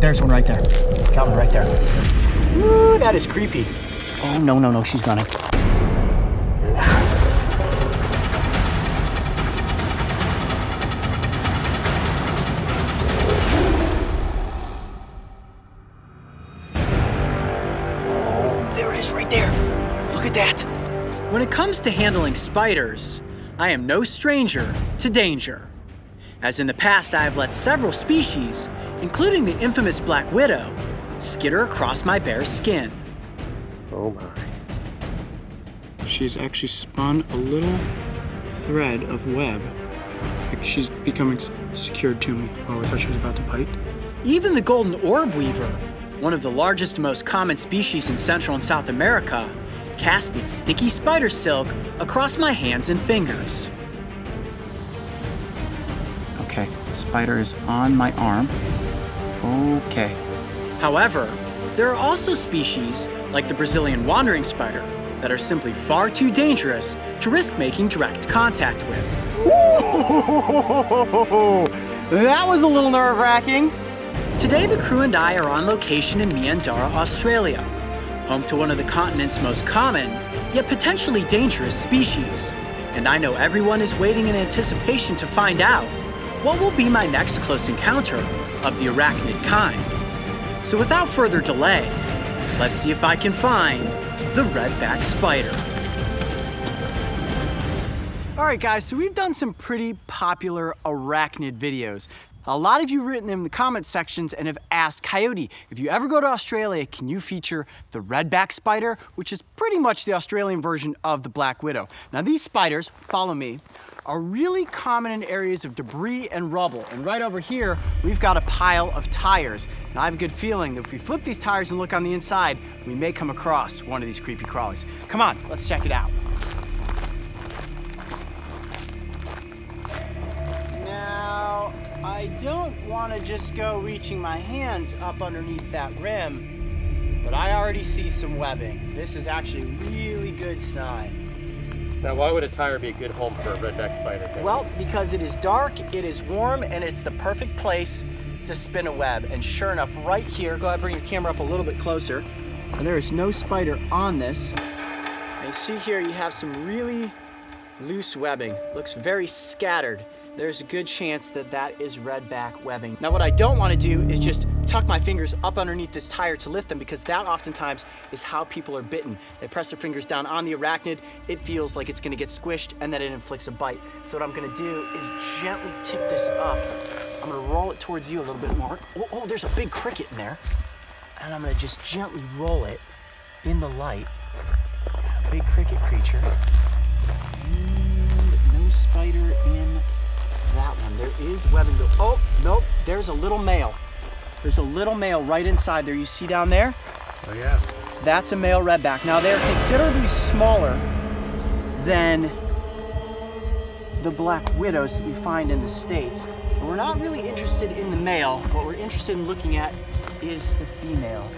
There's one right there. Got one right there. Ooh, that is creepy. Oh, no, no, no, she's running. Oh, there it is right there. Look at that. When it comes to handling spiders, I am no stranger to danger. As in the past, I have let several species, including the infamous black widow, skitter across my bear's skin. Oh my. She's actually spun a little thread of web. Like she's becoming secured to me. Oh, I thought she was about to bite. Even the golden orb weaver, one of the largest and most common species in Central and South America, casted sticky spider silk across my hands and fingers. Okay, spider is on my arm. Okay. However, there are also species, like the Brazilian wandering spider, that are simply far too dangerous to risk making direct contact with. That was a little nerve-wracking. Today, the crew and I are on location in Miandara, Australia, home to one of the continent's most common, yet potentially dangerous species. And I know everyone is waiting in anticipation to find out what will be my next close encounter of the arachnid kind. So without further delay, let's see if I can find the redback spider. All right, guys, so we've done some pretty popular arachnid videos. A lot of you have written in the comment sections and have asked, Coyote, if you ever go to Australia, can you feature the redback spider, which is pretty much the Australian version of the black widow. Now these spiders, follow me, are really common in areas of debris and rubble. And right over here, we've got a pile of tires. And I have a good feeling that if we flip these tires and look on the inside, we may come across one of these creepy crawlies. Come on, let's check it out. Now, I don't want to just go reaching my hands up underneath that rim, but I already see some webbing. This is actually a really good sign. Now, why would a tire be a good home for a redback spider? Well, because it is dark, it is warm, and it's the perfect place to spin a web. And sure enough, right here, go ahead, bring your camera up a little bit closer. And there is no spider on this. And you see here, you have some really loose webbing. Looks very scattered. There's a good chance that that is redback webbing. Now, what I don't want to do is just tuck my fingers up underneath this tire to lift them, because that oftentimes is how people are bitten. They press their fingers down on the arachnid, it feels like it's going to get squished, and then it inflicts a bite. So what I'm going to do is gently tip this up. I'm going to roll it towards you a little bit, Mark. Oh, there's a big cricket in there. And I'm going to just gently roll it in the light. A big cricket creature. And no spider in that one. There is webbing. Oh, nope, there's a little male. There's a little male right inside there. You see down there? Oh yeah. That's a male redback. Now they're considerably smaller than the black widows that we find in the States. But we're not really interested in the male. What we're interested in looking at is the female.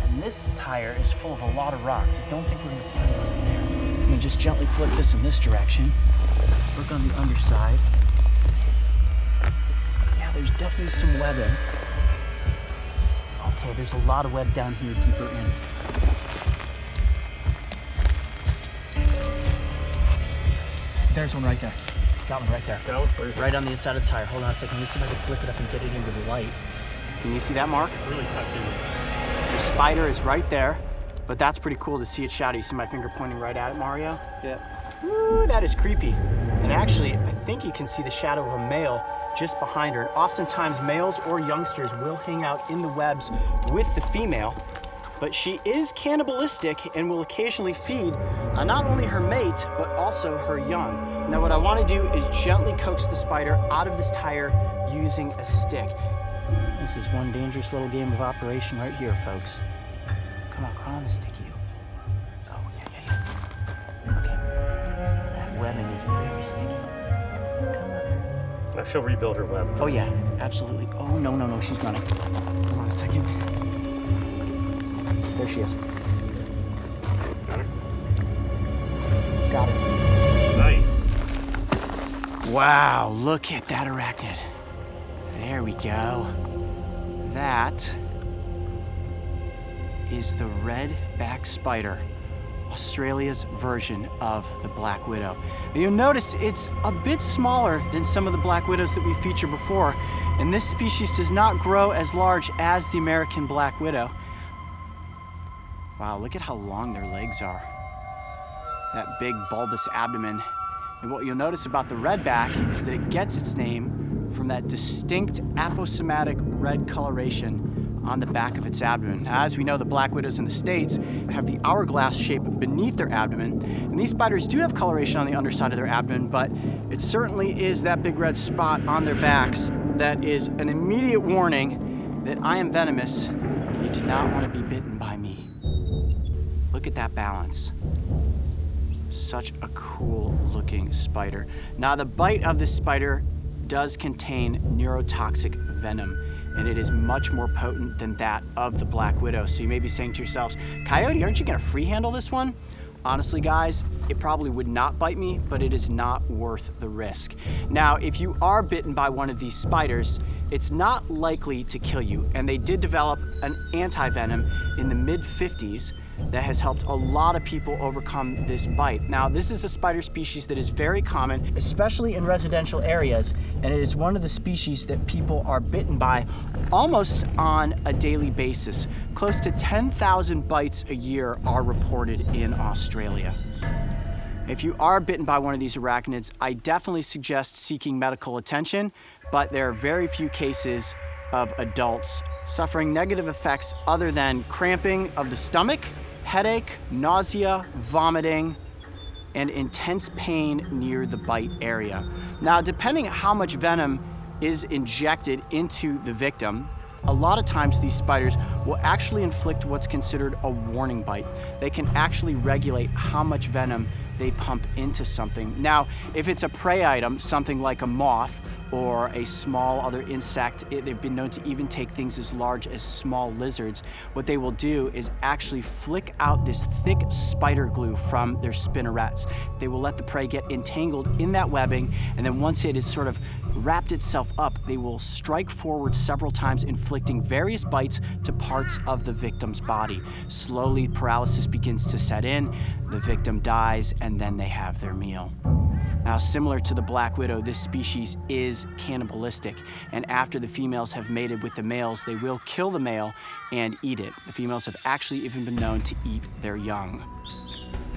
And this tire is full of a lot of rocks. I don't think we're gonna find one there. I'm gonna just gently flip this in this direction. Look on the underside. Yeah, there's definitely some webbing. Okay, there's a lot of web down here deeper in. There's one right there. Got one right there. Got one? Right on the inside of the tire. Hold on a second. Let me see if I can flip it up and get it into the light. Can you see that, Mark? Really tucked in. The spider is right there, but that's pretty cool to see it shadow. You see my finger pointing right at it, Mario? Yeah. Ooh, that is creepy. And actually, I think you can see the shadow of a male just behind her. And oftentimes, males or youngsters will hang out in the webs with the female, but she is cannibalistic and will occasionally feed not only her mate, but also her young. Now, what I want to do is gently coax the spider out of this tire using a stick. This is one dangerous little game of operation right here, folks. Come on, crawl on the stick, you. Oh, yeah. Okay. That webbing is very sticky. Come on. Now she'll rebuild her web. Oh, yeah, absolutely. Oh, no, she's running. Hold on a second. There she is. Got her? Got her. Nice. Wow, look at that arachnid. There we go. that is the redback spider, Australia's version of the black widow. And you'll notice it's a bit smaller than some of the black widows that we featured before, and this species does not grow as large as the American black widow. Wow, look at how long their legs are. That big bulbous abdomen. And what you'll notice about the redback is that it gets its name from that distinct aposematic red coloration on the back of its abdomen. Now, as we know, the black widows in the States have the hourglass shape beneath their abdomen, and these spiders do have coloration on the underside of their abdomen, but it certainly is that big red spot on their backs that is an immediate warning that I am venomous and you do not want to be bitten by me. Look at that balance. Such a cool looking spider. Now, the bite of this spider does contain neurotoxic venom, and it is much more potent than that of the black widow. So you may be saying to yourselves, Coyote, aren't you gonna free handle this one? Honestly, guys, it probably would not bite me, but it is not worth the risk. Now, if you are bitten by one of these spiders, it's not likely to kill you, and they did develop an anti-venom in the mid-50s that has helped a lot of people overcome this bite. Now, this is a spider species that is very common, especially in residential areas, and it is one of the species that people are bitten by almost on a daily basis. Close to 10,000 bites a year are reported in Australia. If you are bitten by one of these arachnids, I definitely suggest seeking medical attention, but there are very few cases of adults suffering negative effects other than cramping of the stomach, headache, nausea, vomiting, and intense pain near the bite area. Now, depending on how much venom is injected into the victim, a lot of times these spiders will actually inflict what's considered a warning bite. They can actually regulate how much venom they pump into something. Now, if it's a prey item, something like a moth or a small other insect, they've been known to even take things as large as small lizards. What they will do is actually flick out this thick spider glue from their spinnerets. They will let the prey get entangled in that webbing, and then once it is sort of wrapped itself up, they will strike forward several times, inflicting various bites to parts of the victim's body. Slowly, paralysis begins to set in, the victim dies, and then they have their meal. Now, similar to the black widow, this species is cannibalistic, and after the females have mated with the males, they will kill the male and eat it. The females have actually even been known to eat their young.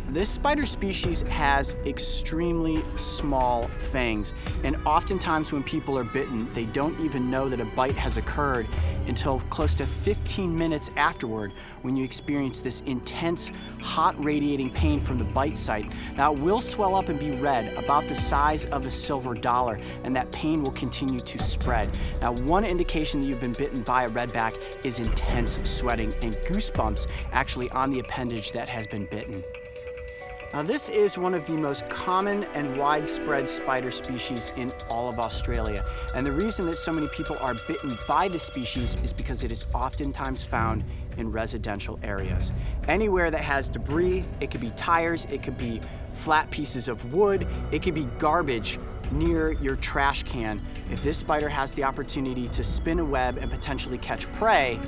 This spider species has extremely small fangs, and oftentimes when people are bitten, they don't even know that a bite has occurred until close to 15 minutes afterward, when you experience this intense, hot radiating pain from the bite site. Now, it will swell up and be red, about the size of a silver dollar, and that pain will continue to spread. Now, one indication that you've been bitten by a redback is intense sweating and goosebumps actually on the appendage that has been bitten. Now, this is one of the most common and widespread spider species in all of Australia. And the reason that so many people are bitten by this species is because it is oftentimes found in residential areas. Anywhere that has debris, it could be tires, it could be flat pieces of wood, it could be garbage near your trash can. If this spider has the opportunity to spin a web and potentially catch prey,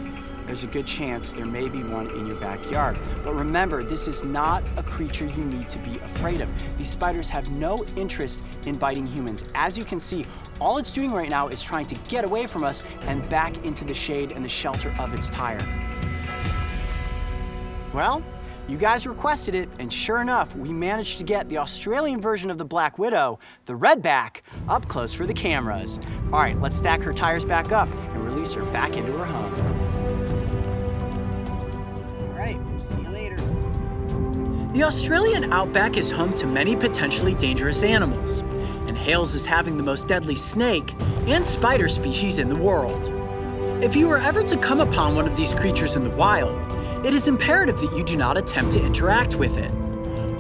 there's a good chance there may be one in your backyard. But remember, this is not a creature you need to be afraid of. These spiders have no interest in biting humans. As you can see, all it's doing right now is trying to get away from us and back into the shade and the shelter of its tire. Well, you guys requested it, and sure enough, we managed to get the Australian version of the black widow, the redback, up close for the cameras. All right, let's stack her tires back up and release her back into her home. See you later. The Australian outback is home to many potentially dangerous animals, and hails as having the most deadly snake and spider species in the world. If you are ever to come upon one of these creatures in the wild, it is imperative that you do not attempt to interact with it.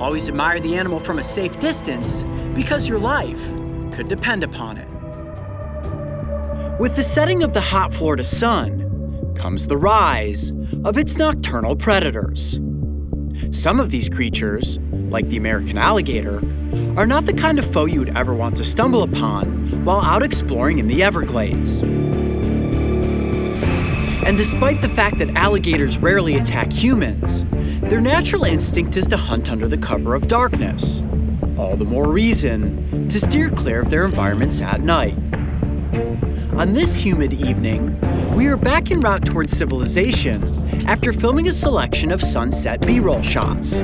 Always admire the animal from a safe distance, because your life could depend upon it. With the setting of the hot Florida sun comes the rise of its nocturnal predators. Some of these creatures, like the American alligator, are not the kind of foe you would ever want to stumble upon while out exploring in the Everglades. And despite the fact that alligators rarely attack humans, their natural instinct is to hunt under the cover of darkness. All the more reason to steer clear of their environments at night. On this humid evening, we are back en route towards civilization after filming a selection of sunset B-roll shots.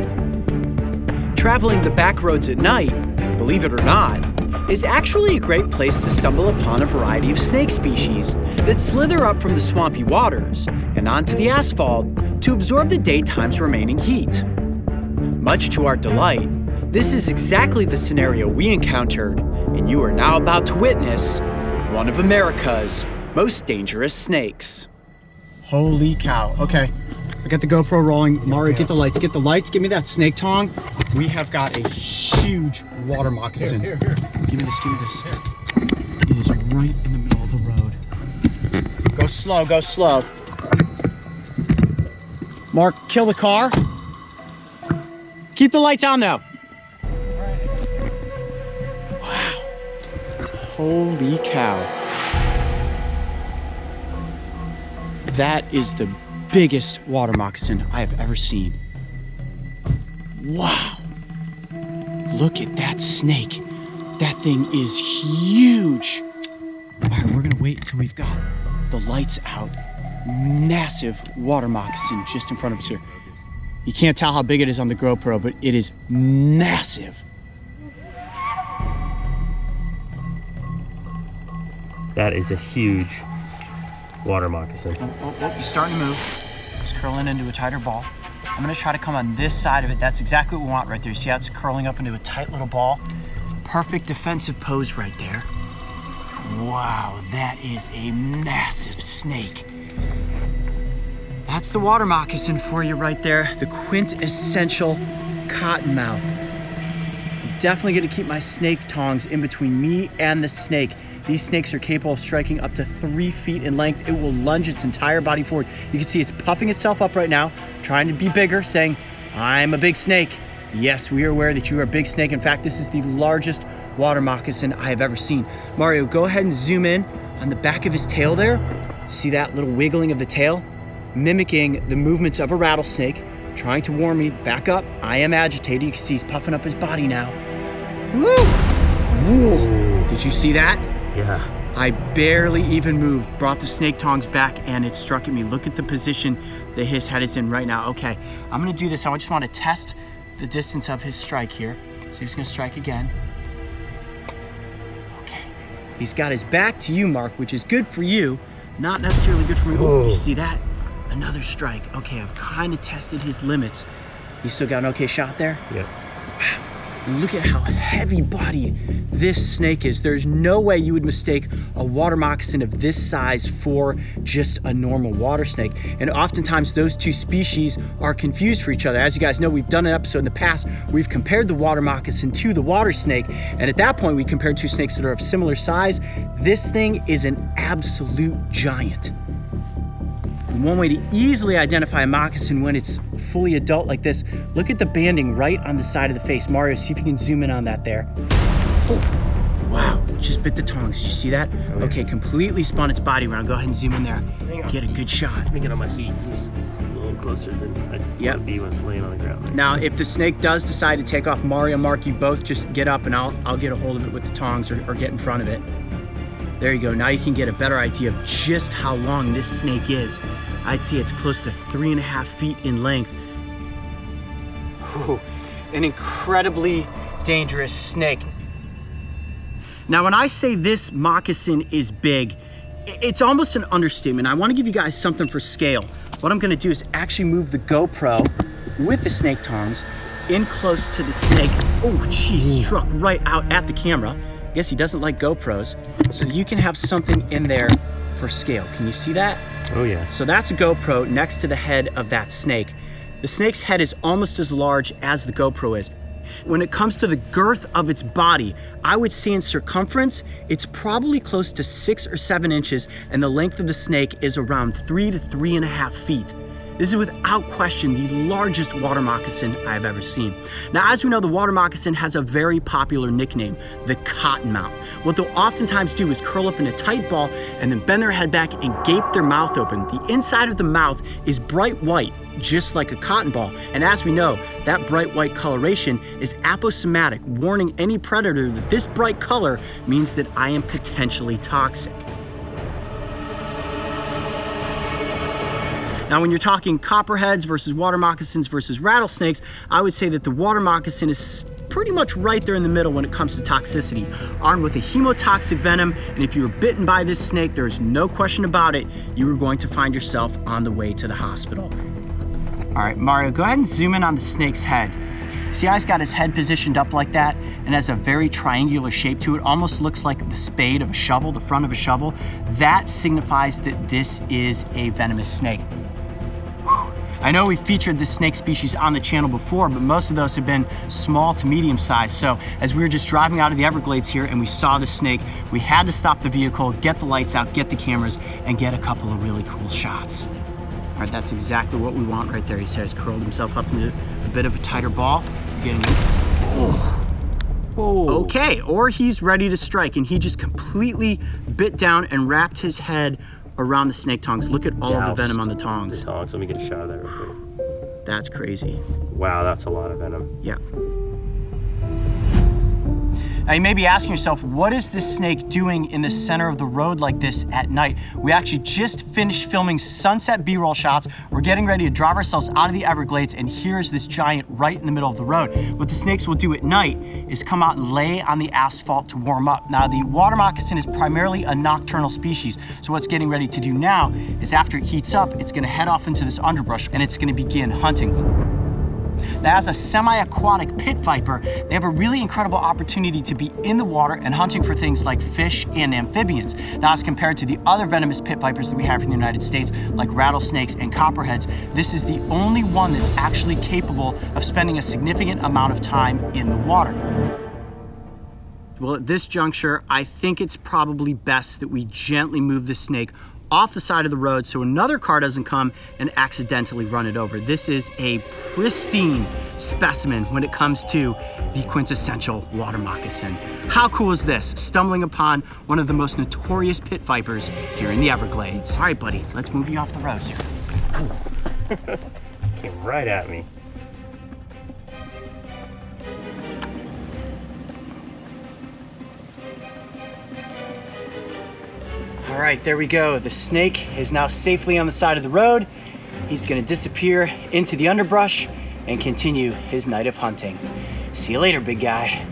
Traveling the back roads at night, believe it or not, is actually a great place to stumble upon a variety of snake species that slither up from the swampy waters and onto the asphalt to absorb the daytime's remaining heat. Much to our delight, this is exactly the scenario we encountered, and you are now about to witness one of America's most dangerous snakes. Holy cow. Okay, I got the GoPro rolling. Mario, get the lights. Get the lights. Give me that snake tong. We have got a huge water moccasin. Here. Give me this, give me this. It is right in the middle of the road. Go slow, go slow. Mark, kill the car. Keep the lights on though. Wow. Holy cow. That is the biggest water moccasin I have ever seen. Wow. Look at that snake. That thing is huge. All right, we're gonna wait until we've got the lights out. Massive water moccasin just in front of us here. You can't tell how big it is on the GoPro, but it is massive. That is a huge water moccasin. Oh, he's starting to move. He's curling into a tighter ball. I'm gonna try to come on this side of it. That's exactly what we want right there. You see how it's curling up into a tight little ball? Perfect defensive pose right there. Wow, that is a massive snake. That's the water moccasin for you right there. The quintessential cottonmouth. I'm definitely gonna keep my snake tongs in between me and the snake. These snakes are capable of striking up to 3 feet in length. It will lunge its entire body forward. You can see it's puffing itself up right now, trying to be bigger, saying, I'm a big snake. Yes, we are aware that you are a big snake. In fact, this is the largest water moccasin I have ever seen. Mario, go ahead and zoom in on the back of his tail there. See that little wiggling of the tail? Mimicking the movements of a rattlesnake, trying to warn me, back up. I am agitated. You can see he's puffing up his body now. Woo! Whoa! Did you see that? Yeah. I barely even moved, brought the snake tongs back, and it struck at me. Look at the position that his head is in right now. Okay, I'm gonna do this. I just wanna test the distance of his strike here. See if he's gonna strike again. Okay, he's got his back to you, Mark, which is good for you, not necessarily good for me. Oh, you see that? Another strike. Okay, I've kind of tested his limits. You still got an okay shot there? Yeah. Wow. And look at how heavy-bodied this snake is. There's no way you would mistake a water moccasin of this size for just a normal water snake. And oftentimes those two species are confused for each other. As you guys know, we've done an episode in the past where we've compared the water moccasin to the water snake. And at that point, we compared two snakes that are of similar size. This thing is an absolute giant. And one way to easily identify a moccasin when it's fully adult like this, look at the banding right on the side of the face. Mario, see if you can zoom in on that there. Oh, wow, just bit the tongs. Did you see that? Oh, yeah. Okay, completely spun its body around. Go ahead and zoom in there. Get a good shot. Let me get on my feet. He's a little closer than I'd want to be when laying on the ground. There. Now, if the snake does decide to take off, Mario, Mark, you both just get up and I'll get a hold of it with the tongs or get in front of it. There you go. Now you can get a better idea of just how long this snake is. I'd say it's close to 3.5 feet in length. Ooh, an incredibly dangerous snake. Now, when I say this moccasin is big, it's almost an understatement. I want to give you guys something for scale. What I'm going to do is actually move the GoPro with the snake tongs in close to the snake. Oh, geez, struck right out at the camera. I guess he doesn't like GoPros, so that you can have something in there for scale. Can you see that? Oh yeah. So that's a GoPro next to the head of that snake. The snake's head is almost as large as the GoPro is. When it comes to the girth of its body, I would say in circumference, it's probably close to 6 or 7 inches, and the length of the snake is around 3 to 3.5 feet. This is without question the largest water moccasin I've ever seen. Now, as we know, the water moccasin has a very popular nickname, the Cottonmouth. What they'll oftentimes do is curl up in a tight ball and then bend their head back and gape their mouth open. The inside of the mouth is bright white, just like a cotton ball. And as we know, that bright white coloration is aposematic, warning any predator that this bright color means that I am potentially toxic. Now, when you're talking copperheads versus water moccasins versus rattlesnakes, I would say that the water moccasin is pretty much right there in the middle when it comes to toxicity, armed with a hemotoxic venom, and if you were bitten by this snake, there's no question about it, you were going to find yourself on the way to the hospital. All right, Mario, go ahead and zoom in on the snake's head. See how he's got his head positioned up like that and has a very triangular shape to it, almost looks like the spade of a shovel, the front of a shovel. That signifies that this is a venomous snake. I know we've featured this snake species on the channel before, but most of those have been small to medium sized. So as we were just driving out of the Everglades here and we saw the snake, we had to stop the vehicle, get the lights out, get the cameras, and get a couple of really cool shots. All right, that's exactly what we want right there. He says curled himself up into a bit of a tighter ball. Getting okay, or he's ready to strike, and he just completely bit down and wrapped his head around the snake tongs. Look at all of the venom on the tongs. The tongs. Let me get a shot of that real quick. That's crazy. Wow, that's a lot of venom. Yeah. Now you may be asking yourself, what is this snake doing in the center of the road like this at night? We actually just finished filming sunset B-roll shots. We're getting ready to drive ourselves out of the Everglades, and here's this giant right in the middle of the road. What the snakes will do at night is come out and lay on the asphalt to warm up. Now, the water moccasin is primarily a nocturnal species, so what's getting ready to do now is after it heats up, it's gonna head off into this underbrush and it's gonna begin hunting. Now, as a semi-aquatic pit viper, they have a really incredible opportunity to be in the water and hunting for things like fish and amphibians. Now, as compared to the other venomous pit vipers that we have in the United States, like rattlesnakes and copperheads, this is the only one that's actually capable of spending a significant amount of time in the water. Well, at this juncture, I think it's probably best that we gently move the snake off the side of the road so another car doesn't come and accidentally run it over. This is a pristine specimen when it comes to the quintessential water moccasin. How cool is this? Stumbling upon one of the most notorious pit vipers here in the Everglades. All right, buddy, let's move you off the road here. Came right at me. All right, there we go. The snake is now safely on the side of the road. He's gonna disappear into the underbrush and continue his night of hunting. See you later, big guy.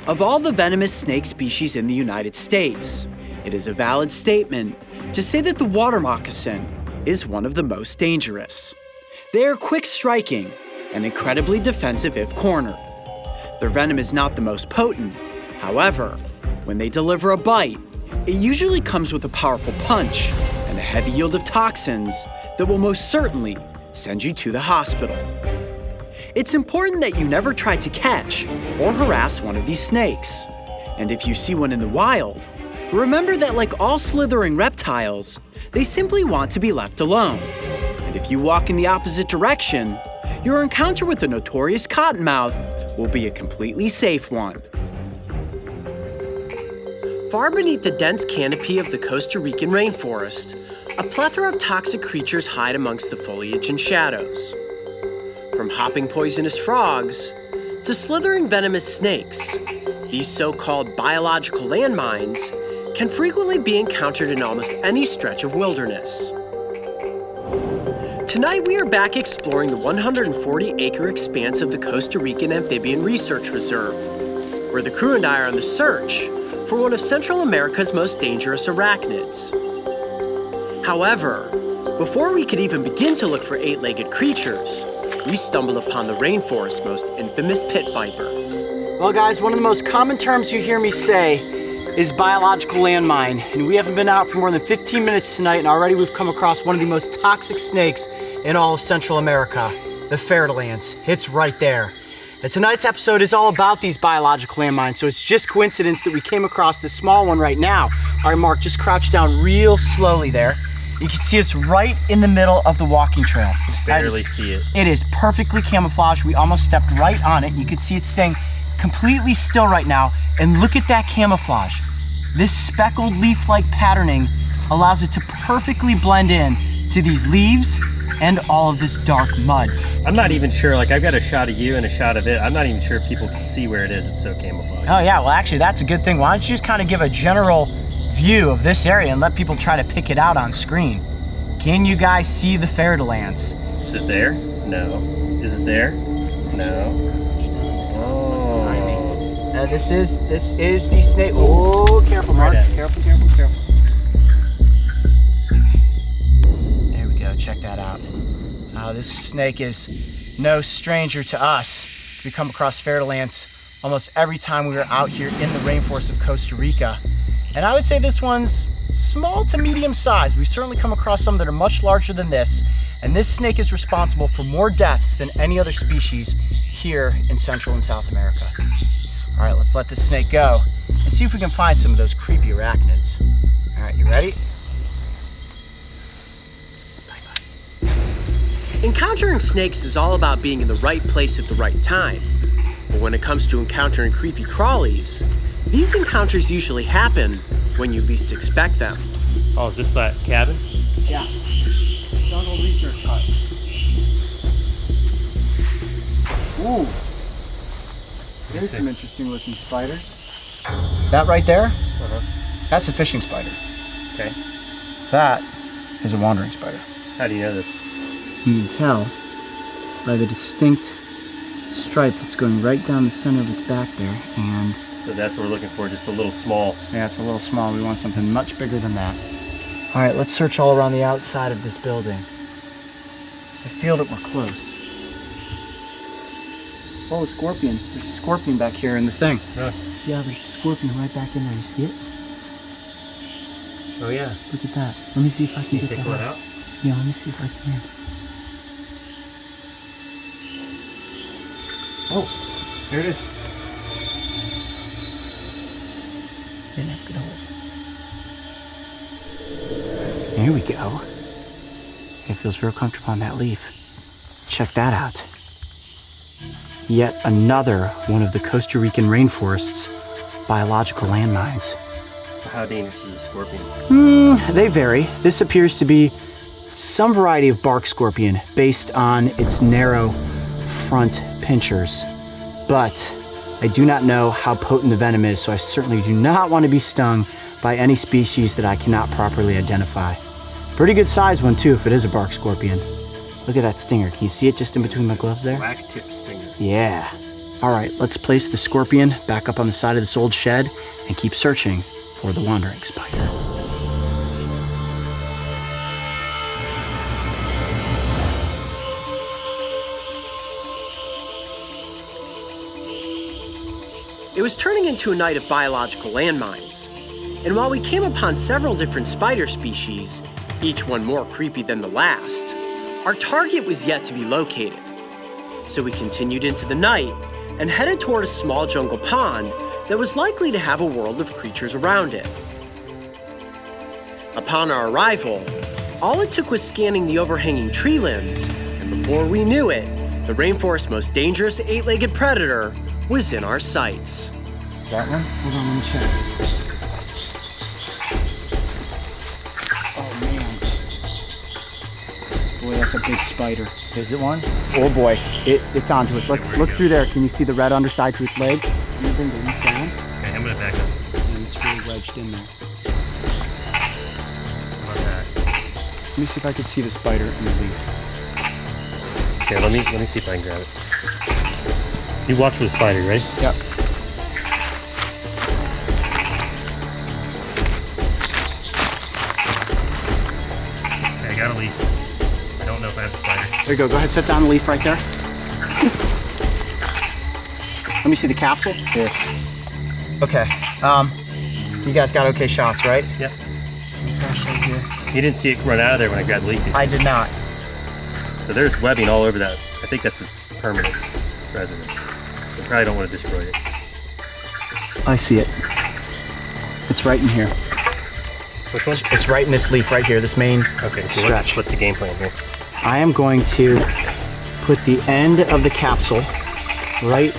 Of all the venomous snake species in the United States, it is a valid statement to say that the water moccasin is one of the most dangerous. They are quick striking and incredibly defensive if cornered. Their venom is not the most potent. However, when they deliver a bite, it usually comes with a powerful punch and a heavy yield of toxins that will most certainly send you to the hospital. It's important that you never try to catch or harass one of these snakes. And if you see one in the wild, remember that like all slithering reptiles, they simply want to be left alone. And if you walk in the opposite direction, your encounter with the notorious Cottonmouth will be a completely safe one. Far beneath the dense canopy of the Costa Rican rainforest, a plethora of toxic creatures hide amongst the foliage and shadows. From hopping poisonous frogs to slithering venomous snakes, these so-called biological landmines can frequently be encountered in almost any stretch of wilderness. Tonight we are back exploring the 140-acre expanse of the Costa Rican Amphibian Research Reserve, where the crew and I are on the search for one of Central America's most dangerous arachnids. However, before we could even begin to look for eight-legged creatures, we stumbled upon the rainforest's most infamous pit viper. Well, guys, one of the most common terms you hear me say is biological landmine, and we haven't been out for more than 15 minutes tonight, and already we've come across one of the most toxic snakes in all of Central America, the Fertilans. It's right there. And tonight's episode is all about these biological landmines, so it's just coincidence that we came across this small one right now. All right, Mark, just crouch down real slowly there. You can see it's right in the middle of the walking trail. Barely see it. It is perfectly camouflaged. We almost stepped right on it. You can see it's staying completely still right now. And look at that camouflage. This speckled leaf-like patterning allows it to perfectly blend in to these leaves and all of this dark mud. I'm not even sure, like I've got a shot of you and a shot of it. I'm not even sure if people can see where it is. It's so camouflaged. Oh yeah, well actually that's a good thing. Why don't you just kind of give a general view of this area and let people try to pick it out on screen. Can you guys see the fer-de-lance? Is it there? No. Is it there? No. Oh. This is the snake. Oh, careful, Mark. Right. Careful, careful, careful. There we go. Check that out. This snake is no stranger to us. We come across fer-de-lance almost every time we are out here in the rainforest of Costa Rica. And I would say this one's small to medium size. We've certainly come across some that are much larger than this. And this snake is responsible for more deaths than any other species here in Central and South America. All right, let's let this snake go and see if we can find some of those creepy arachnids. All right, you ready? Encountering snakes is all about being in the right place at the right time. But when it comes to encountering creepy crawlies, these encounters usually happen when you least expect them. Oh, is this that cabin? Yeah. Jungle research hut. Ooh. There's some interesting looking spiders. That right there, that's a fishing spider. Okay. That is a wandering spider. How do you know this? You can tell by the distinct stripe that's going right down the center of its back there, and So that's what we're looking for, just a little small. yeah, it's a little small. We want something much bigger than that. All right, let's search all around the outside of this building. I feel that we're close. Oh, a scorpion. There's a scorpion back here in the thing. Huh. Yeah, there's a scorpion right back in there. You see it? Oh yeah. Look at that. Let me see if I can get Take that one out. out. Yeah, let me see if I can. Oh, there it is. Didn't have to get hold. There we go. It feels real comfortable on that leaf. Check that out. Yet another one of the Costa Rican rainforest's biological landmines. How dangerous is a scorpion? They vary. This appears to be some variety of bark scorpion based on its narrow front pinchers. But I do not know how potent the venom is, so I certainly do not want to be stung by any species that I cannot properly identify. Pretty good size one too if it is a bark scorpion. Look at that stinger. Can you see it just in between my gloves there? Black tip stinger. Yeah. All right, let's place the scorpion back up on the side of this old shed and keep searching for the wandering spider. It was turning into a night of biological landmines. And while we came upon several different spider species, each one more creepy than the last, our target was yet to be located. So we continued into the night and headed toward a small jungle pond that was likely to have a world of creatures around it. Upon our arrival, all it took was scanning the overhanging tree limbs, and before we knew it, the rainforest's most dangerous eight-legged predator was in our sights. That one? Hold on, let me check. Oh man. Boy, that's a big spider. Is it one? Oh boy, it's onto us. Look through there. Can you see the red underside to its legs? Can you bring the leaf down? Okay, I'm gonna back up. And it's really wedged in there. How about that? Let me see if I can see the spider in the leaf. Okay, let me see if I can grab it. You watch for the spider, right? Yep. Okay, I got a leaf. I don't know if I have the spider. There you go. Go ahead, set down the leaf right there. Let me see the capsule. Yeah. Okay. You guys got okay shots, right? Yep. Flashlight here. You didn't see it run out of there when I grabbed the leaf. I did not. So there's webbing all over that. I think that's its permanent residence. So probably don't want to destroy it. I see it. It's right in here. Which one? It's right in this leaf right here, this main Okay, so stretch. what's the game plan here? I am going to put the end of the capsule right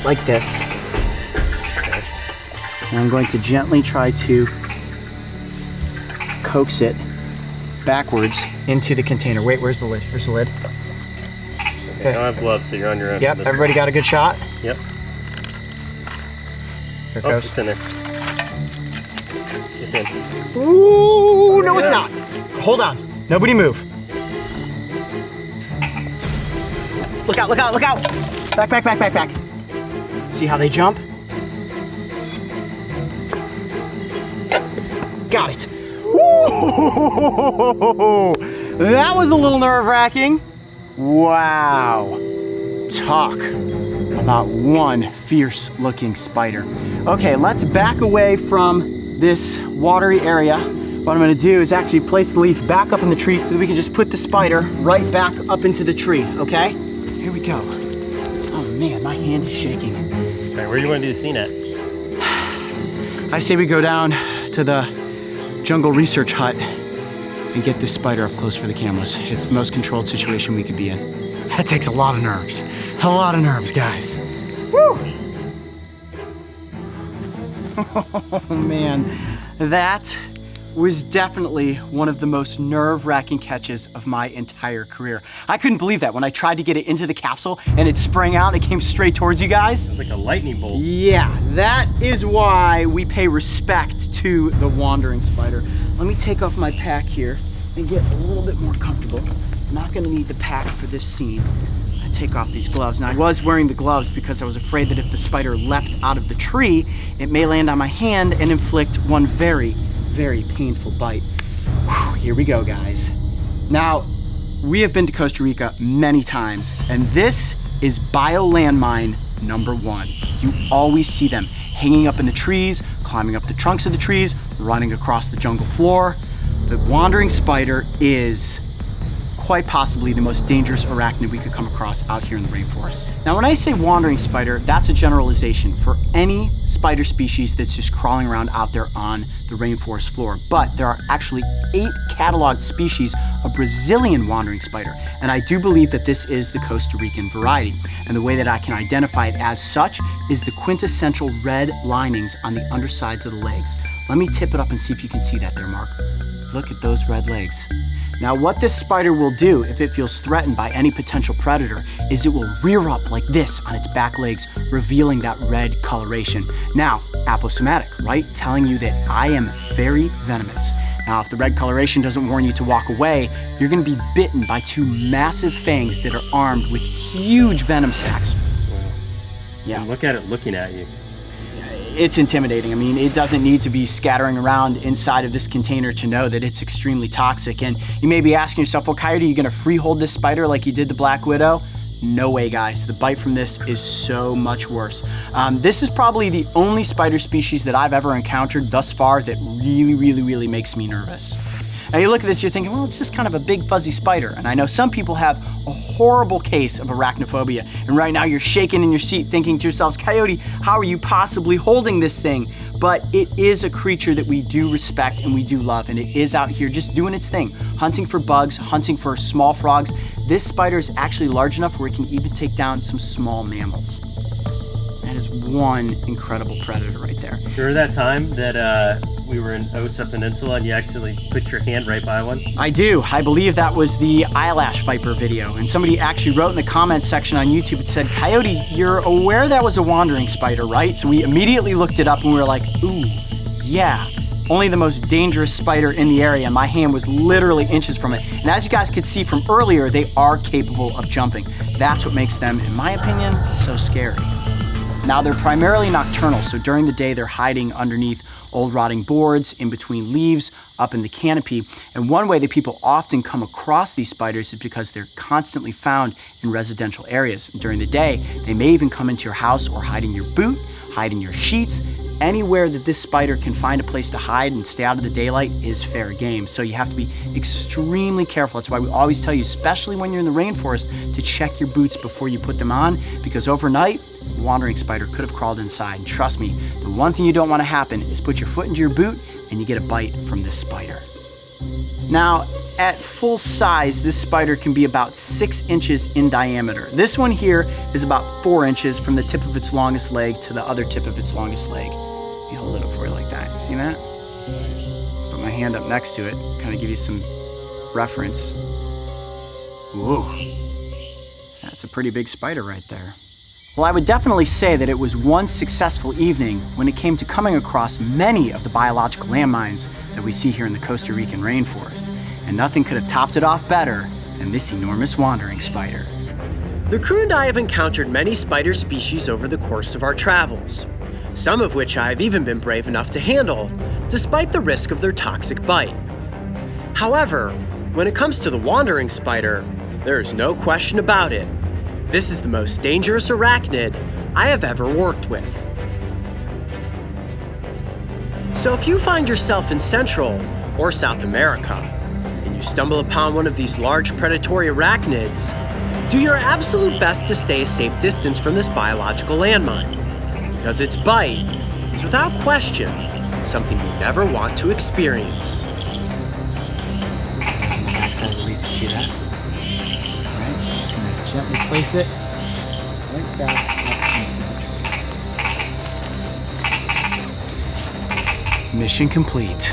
like this. And I'm going to gently try to coax it backwards into the container. Wait, where's the lid? Here's the lid. Okay. I don't have gloves, so you're on your own. Yep, everybody got a good shot? Yep. There it Oh, goes. it's in there. It's in. Ooh, no, it's not. Hold on. Nobody move. Look out, look out, look out. Back, back, back, back, back. See how they jump? Got it. Ooh, that was a little nerve-wracking. Wow. Talk about one fierce-looking spider. Okay, let's back away from this watery area. What I'm gonna do is actually place the leaf back up in the tree so that we can just put the spider right back up into the tree, okay? Here we go. Oh man, my hand is shaking. All right, where do you want to do the scene at? I say we go down to the jungle research hut and get this spider up close for the cameras. It's the most controlled situation we could be in. That takes a lot of nerves. A lot of nerves, guys. Woo! Oh man, that was definitely one of the most nerve-wracking catches of my entire career. I couldn't believe that when I tried to get it into the capsule and it sprang out and it came straight towards you guys. It's like a lightning bolt. Yeah, that is why we pay respect to the wandering spider. Let me take off my pack here and get a little bit more comfortable. I'm not gonna need the pack for this scene. I take off these gloves. Now I was wearing the gloves because I was afraid that if the spider leapt out of the tree, it may land on my hand and inflict one very painful bite. Whew, here we go, guys. Now, we have been to Costa Rica many times, and this is bio landmine #1. You always see them hanging up in the trees, climbing up the trunks of the trees, running across the jungle floor. The wandering spider is quite possibly the most dangerous arachnid we could come across out here in the rainforest. Now, when I say wandering spider, that's a generalization for any spider species that's just crawling around out there on the rainforest floor. But there are actually 8 cataloged species of Brazilian wandering spider, and I do believe that this is the Costa Rican variety. And the way that I can identify it as such is the quintessential red linings on the undersides of the legs. Let me tip it up and see if you can see that there, Mark. Look at those red legs. Now, what this spider will do if it feels threatened by any potential predator is it will rear up like this on its back legs, revealing that red coloration. Now, aposematic, right? Telling you that I am very venomous. Now, if the red coloration doesn't warn you to walk away, you're gonna be bitten by 2 massive fangs that are armed with huge venom sacs. Wow. Yeah. And look at it looking at you. It's intimidating. I mean, it doesn't need to be scattering around inside of this container to know that it's extremely toxic. And you may be asking yourself, well, Coyote, are you gonna freehold this spider like you did the Black Widow? No way, guys. The bite from this is so much worse. This is probably the only spider species that I've ever encountered thus far that really makes me nervous. Now you look at this, you're thinking, well, it's just kind of a big fuzzy spider. And I know some people have a horrible case of arachnophobia. And right now you're shaking in your seat thinking to yourselves, Coyote, how are you possibly holding this thing? But it is a creature that we do respect and we do love. And it is out here just doing its thing, hunting for bugs, hunting for small frogs. This spider is actually large enough where it can even take down some small mammals. That is one incredible predator right there. Remember that time that we were in Osa Peninsula and you actually put your hand right by one? I do. I believe that was the eyelash viper video. And somebody actually wrote in the comments section on YouTube, it said, Coyote, you're aware that was a wandering spider, right? So we immediately looked it up and we were like, ooh, yeah. Only the most dangerous spider in the area. My hand was literally inches from it. And as you guys could see from earlier, they are capable of jumping. That's what makes them, in my opinion, so scary. Now, they're primarily nocturnal, so during the day they're hiding underneath old rotting boards, in between leaves, up in the canopy. And one way that people often come across these spiders is because they're constantly found in residential areas. During the day, they may even come into your house or hide in your boot, hide in your sheets. Anywhere that this spider can find a place to hide and stay out of the daylight is fair game. So you have to be extremely careful. That's why we always tell you, especially when you're in the rainforest, to check your boots before you put them on, because overnight, a wandering spider could have crawled inside. And trust me, the one thing you don't want to happen is put your foot into your boot and you get a bite from this spider. Now, at full size, this spider can be about 6 inches in diameter. This one here is about 4 inches from the tip of its longest leg to the other tip of its longest leg. Let me hold it up for you like that. You see that? Put my hand up next to it, kind of give you some reference. Whoa, that's a pretty big spider right there. Well, I would definitely say that it was one successful evening when it came to coming across many of the biological landmines that we see here in the Costa Rican rainforest. And nothing could have topped it off better than this enormous wandering spider. The crew and I have encountered many spider species over the course of our travels, some of which I have even been brave enough to handle, despite the risk of their toxic bite. However, when it comes to the wandering spider, there is no question about it. This is the most dangerous arachnid I have ever worked with. So if you find yourself in Central or South America, and you stumble upon one of these large predatory arachnids, do your absolute best to stay a safe distance from this biological landmine, because its bite is without question something you never want to experience. On the backside of the reef, you see that? All right, just gonna gently place it right back up. Mission complete.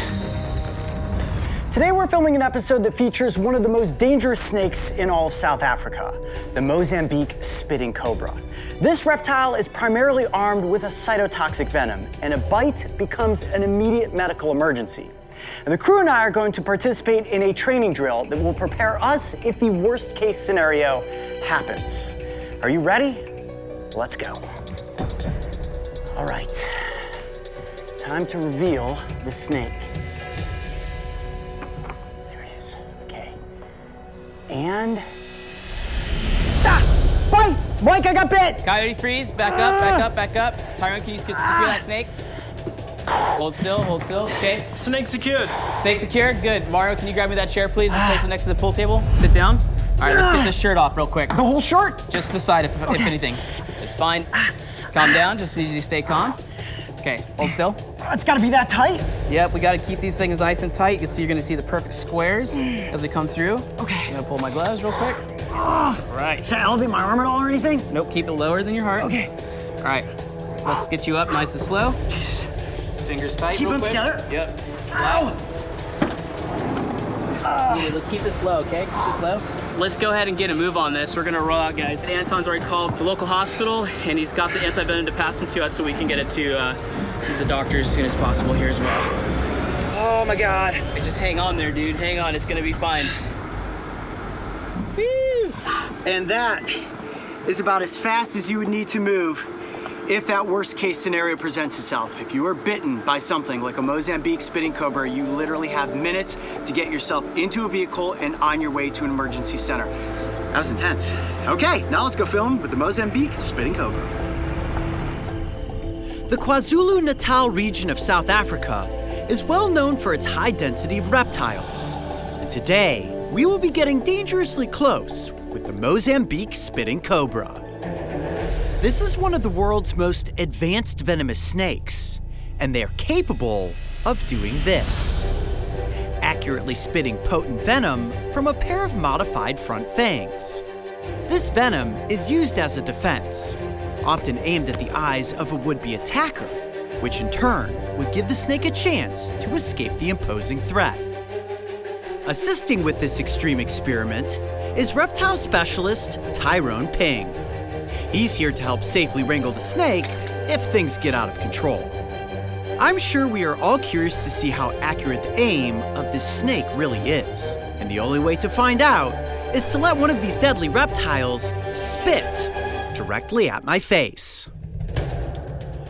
Today we're filming an episode that features one of the most dangerous snakes in all of South Africa, the Mozambique spitting cobra. This reptile is primarily armed with a cytotoxic venom, and a bite becomes an immediate medical emergency. And the crew and I are going to participate in a training drill that will prepare us if the worst case scenario happens. Are you ready? Let's go. All right, time to reveal the snake. There it is, okay. And, bite! Mike, I got bit! Coyote freeze, back up, back up, back up. Tyrone, can you secure that snake? Hold still, okay. Snake secured. Snake secured, good. Mario, can you grab me that chair, please, and place it next to the pool table? Sit down. All right, let's get this shirt off real quick. The whole shirt? Just the side, if anything. It's fine. Calm down, just need you to stay calm. Okay, hold still. It's gotta be that tight. Yep, we gotta keep these things nice and tight. You're gonna see the perfect squares as we come through. Okay. I'm gonna pull my gloves real quick. All right. Should I elevate my arm at all or anything? Nope, keep it lower than your heart. Okay. All right, let's get you up nice and slow. Fingers tight. Keep real them quick. together. Yep. Ow! Let's keep this slow, okay? Keep this slow. Let's go ahead and get a move on this. We're gonna roll out, guys. Anton's already called the local hospital, and he's got the antivenom to pass into us so we can get it to the doctor as soon as possible here as well. Oh my God. Just hang on there, dude. Hang on, it's gonna be fine. Woo! And that is about as fast as you would need to move if that worst case scenario presents itself. If you are bitten by something like a Mozambique spitting cobra, you literally have minutes to get yourself into a vehicle and on your way to an emergency center. That was intense. Okay, now let's go film with the Mozambique spitting cobra. The KwaZulu-Natal region of South Africa is well known for its high density of reptiles. And today, we will be getting dangerously close with the Mozambique spitting cobra. This is one of the world's most advanced venomous snakes, and they're capable of doing this. Accurately spitting potent venom from a pair of modified front fangs. This venom is used as a defense, often aimed at the eyes of a would-be attacker, which in turn would give the snake a chance to escape the imposing threat. Assisting with this extreme experiment is reptile specialist Tyrone Ping. He's here to help safely wrangle the snake if things get out of control. I'm sure we are all curious to see how accurate the aim of this snake really is. And the only way to find out is to let one of these deadly reptiles spit directly at my face.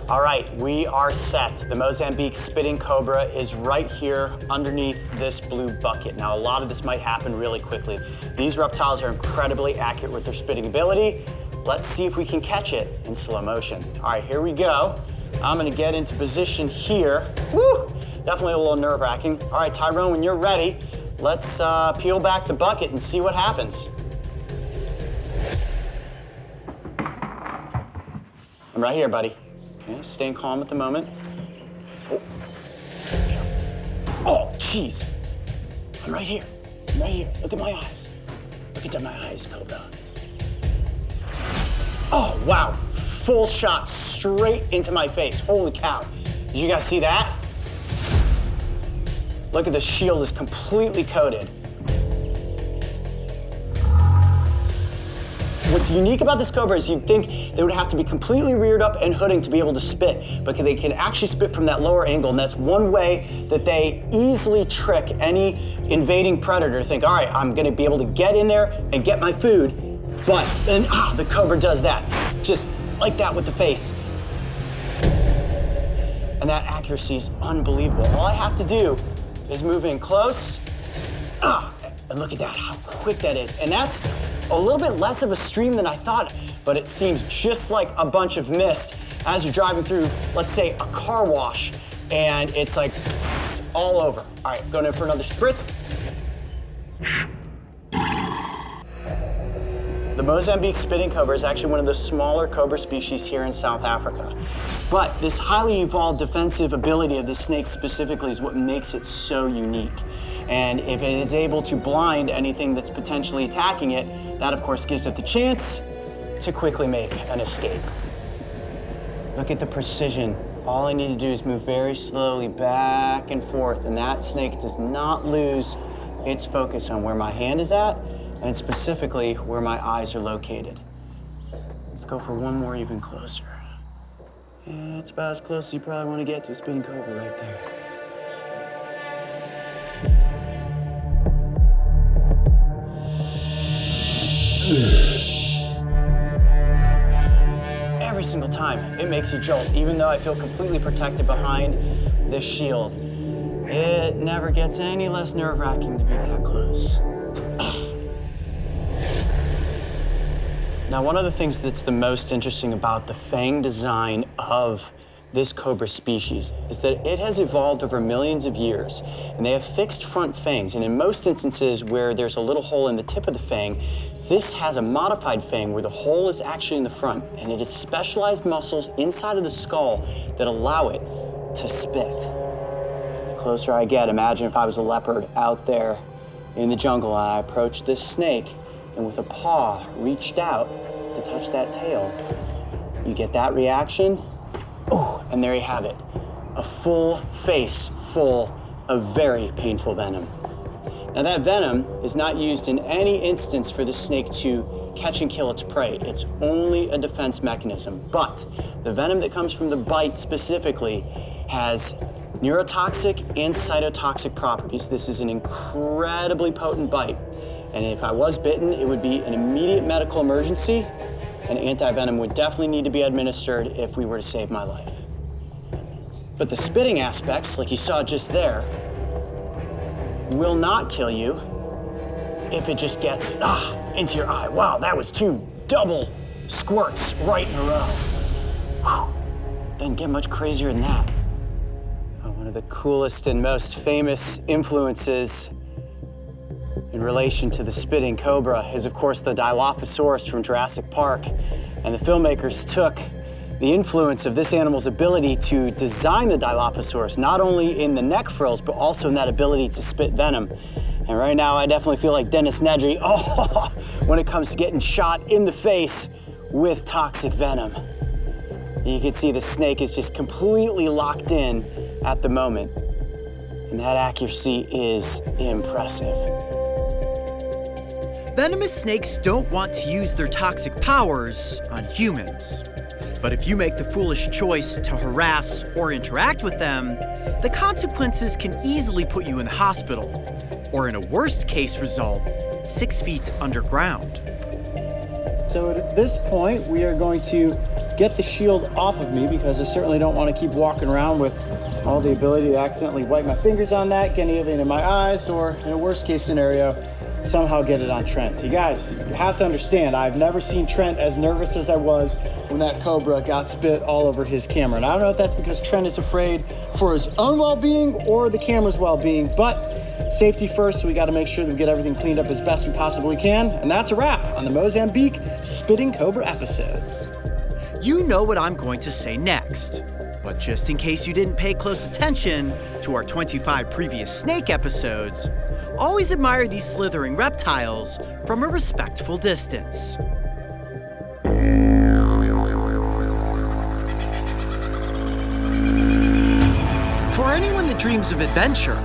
All right, we are set. The Mozambique spitting cobra is right here underneath this blue bucket. Now, a lot of this might happen really quickly. These reptiles are incredibly accurate with their spitting ability. Let's see if we can catch it in slow motion. All right, here we go. I'm gonna get into position here. Woo! Definitely a little nerve-wracking. All right, Tyrone, when you're ready, let's peel back the bucket and see what happens. I'm right here, buddy. Okay, staying calm at the moment. Oh. jeez. I'm right here. I'm right here. Look at my eyes. Look at my eyes, Cobra. Oh, wow. Full shot straight into my face. Holy cow. Did you guys see that? Look at the shield is completely coated. What's unique about this cobra is you'd think they would have to be completely reared up and hooding to be able to spit, but they can actually spit from that lower angle, and that's one way that they easily trick any invading predator. Think, all right, I'm gonna be able to get in there and get my food, but then the cobra does that, just like that with the face. And that accuracy is unbelievable. All I have to do is move in close, and look at that, how quick that is. And that's a little bit less of a stream than I thought, but it seems just like a bunch of mist as you're driving through, let's say, a car wash, and it's like all over. All right, going in for another spritz. The Mozambique spitting cobra is actually one of the smaller cobra species here in South Africa. But this highly evolved defensive ability of the snake specifically is what makes it so unique. And if it is able to blind anything that's potentially attacking it, that of course gives it the chance to quickly make an escape. Look at the precision. All I need to do is move very slowly back and forth, and that snake does not lose its focus on where my hand is at, and specifically where my eyes are located. Let's go for one more even closer. Yeah, it's about as close as you probably want to get to a spitting cobra right there. Every single time, it makes you jolt, even though I feel completely protected behind this shield. It never gets any less nerve-wracking to be that close. Now, one of the things that's the most interesting about the fang design of this cobra species is that it has evolved over millions of years, and they have fixed front fangs, and in most instances where there's a little hole in the tip of the fang, this has a modified fang where the hole is actually in the front, and it is specialized muscles inside of the skull that allow it to spit. And the closer I get, imagine if I was a leopard out there in the jungle and I approached this snake and with a paw reached out to touch that tail. You get that reaction? Oh, and there you have it. A full face full of very painful venom. Now that venom is not used in any instance for the snake to catch and kill its prey. It's only a defense mechanism. But the venom that comes from the bite specifically has neurotoxic and cytotoxic properties. This is an incredibly potent bite. And if I was bitten, it would be an immediate medical emergency, and anti-venom would definitely need to be administered if we were to save my life. But the spitting aspects, like you saw just there, will not kill you if it just gets into your eye. Wow, that was 2 double squirts right in a row. Whew. Doesn't get much crazier than that. One of the coolest and most famous influences in relation to the spitting cobra is, of course, the Dilophosaurus from Jurassic Park. And the filmmakers took the influence of this animal's ability to design the Dilophosaurus, not only in the neck frills, but also in that ability to spit venom. And right now, I definitely feel like Dennis Nedry, when it comes to getting shot in the face with toxic venom. You can see the snake is just completely locked in at the moment. And that accuracy is impressive. Venomous snakes don't want to use their toxic powers on humans. But if you make the foolish choice to harass or interact with them, the consequences can easily put you in the hospital, or in a worst case result, 6 feet underground. So at this point, we are going to get the shield off of me because I certainly don't want to keep walking around with all the ability to accidentally wipe my fingers on that, get anything in my eyes, or in a worst case scenario, somehow get it on Trent. You guys, you have to understand, I've never seen Trent as nervous as I was when that cobra got spit all over his camera. And I don't know if that's because Trent is afraid for his own well-being or the camera's well-being, but safety first, so we got to make sure that we get everything cleaned up as best we possibly can. And that's a wrap on the Mozambique Spitting Cobra episode. You know what I'm going to say next. But just in case you didn't pay close attention to our 25 previous snake episodes, always admire these slithering reptiles from a respectful distance. For anyone that dreams of adventure,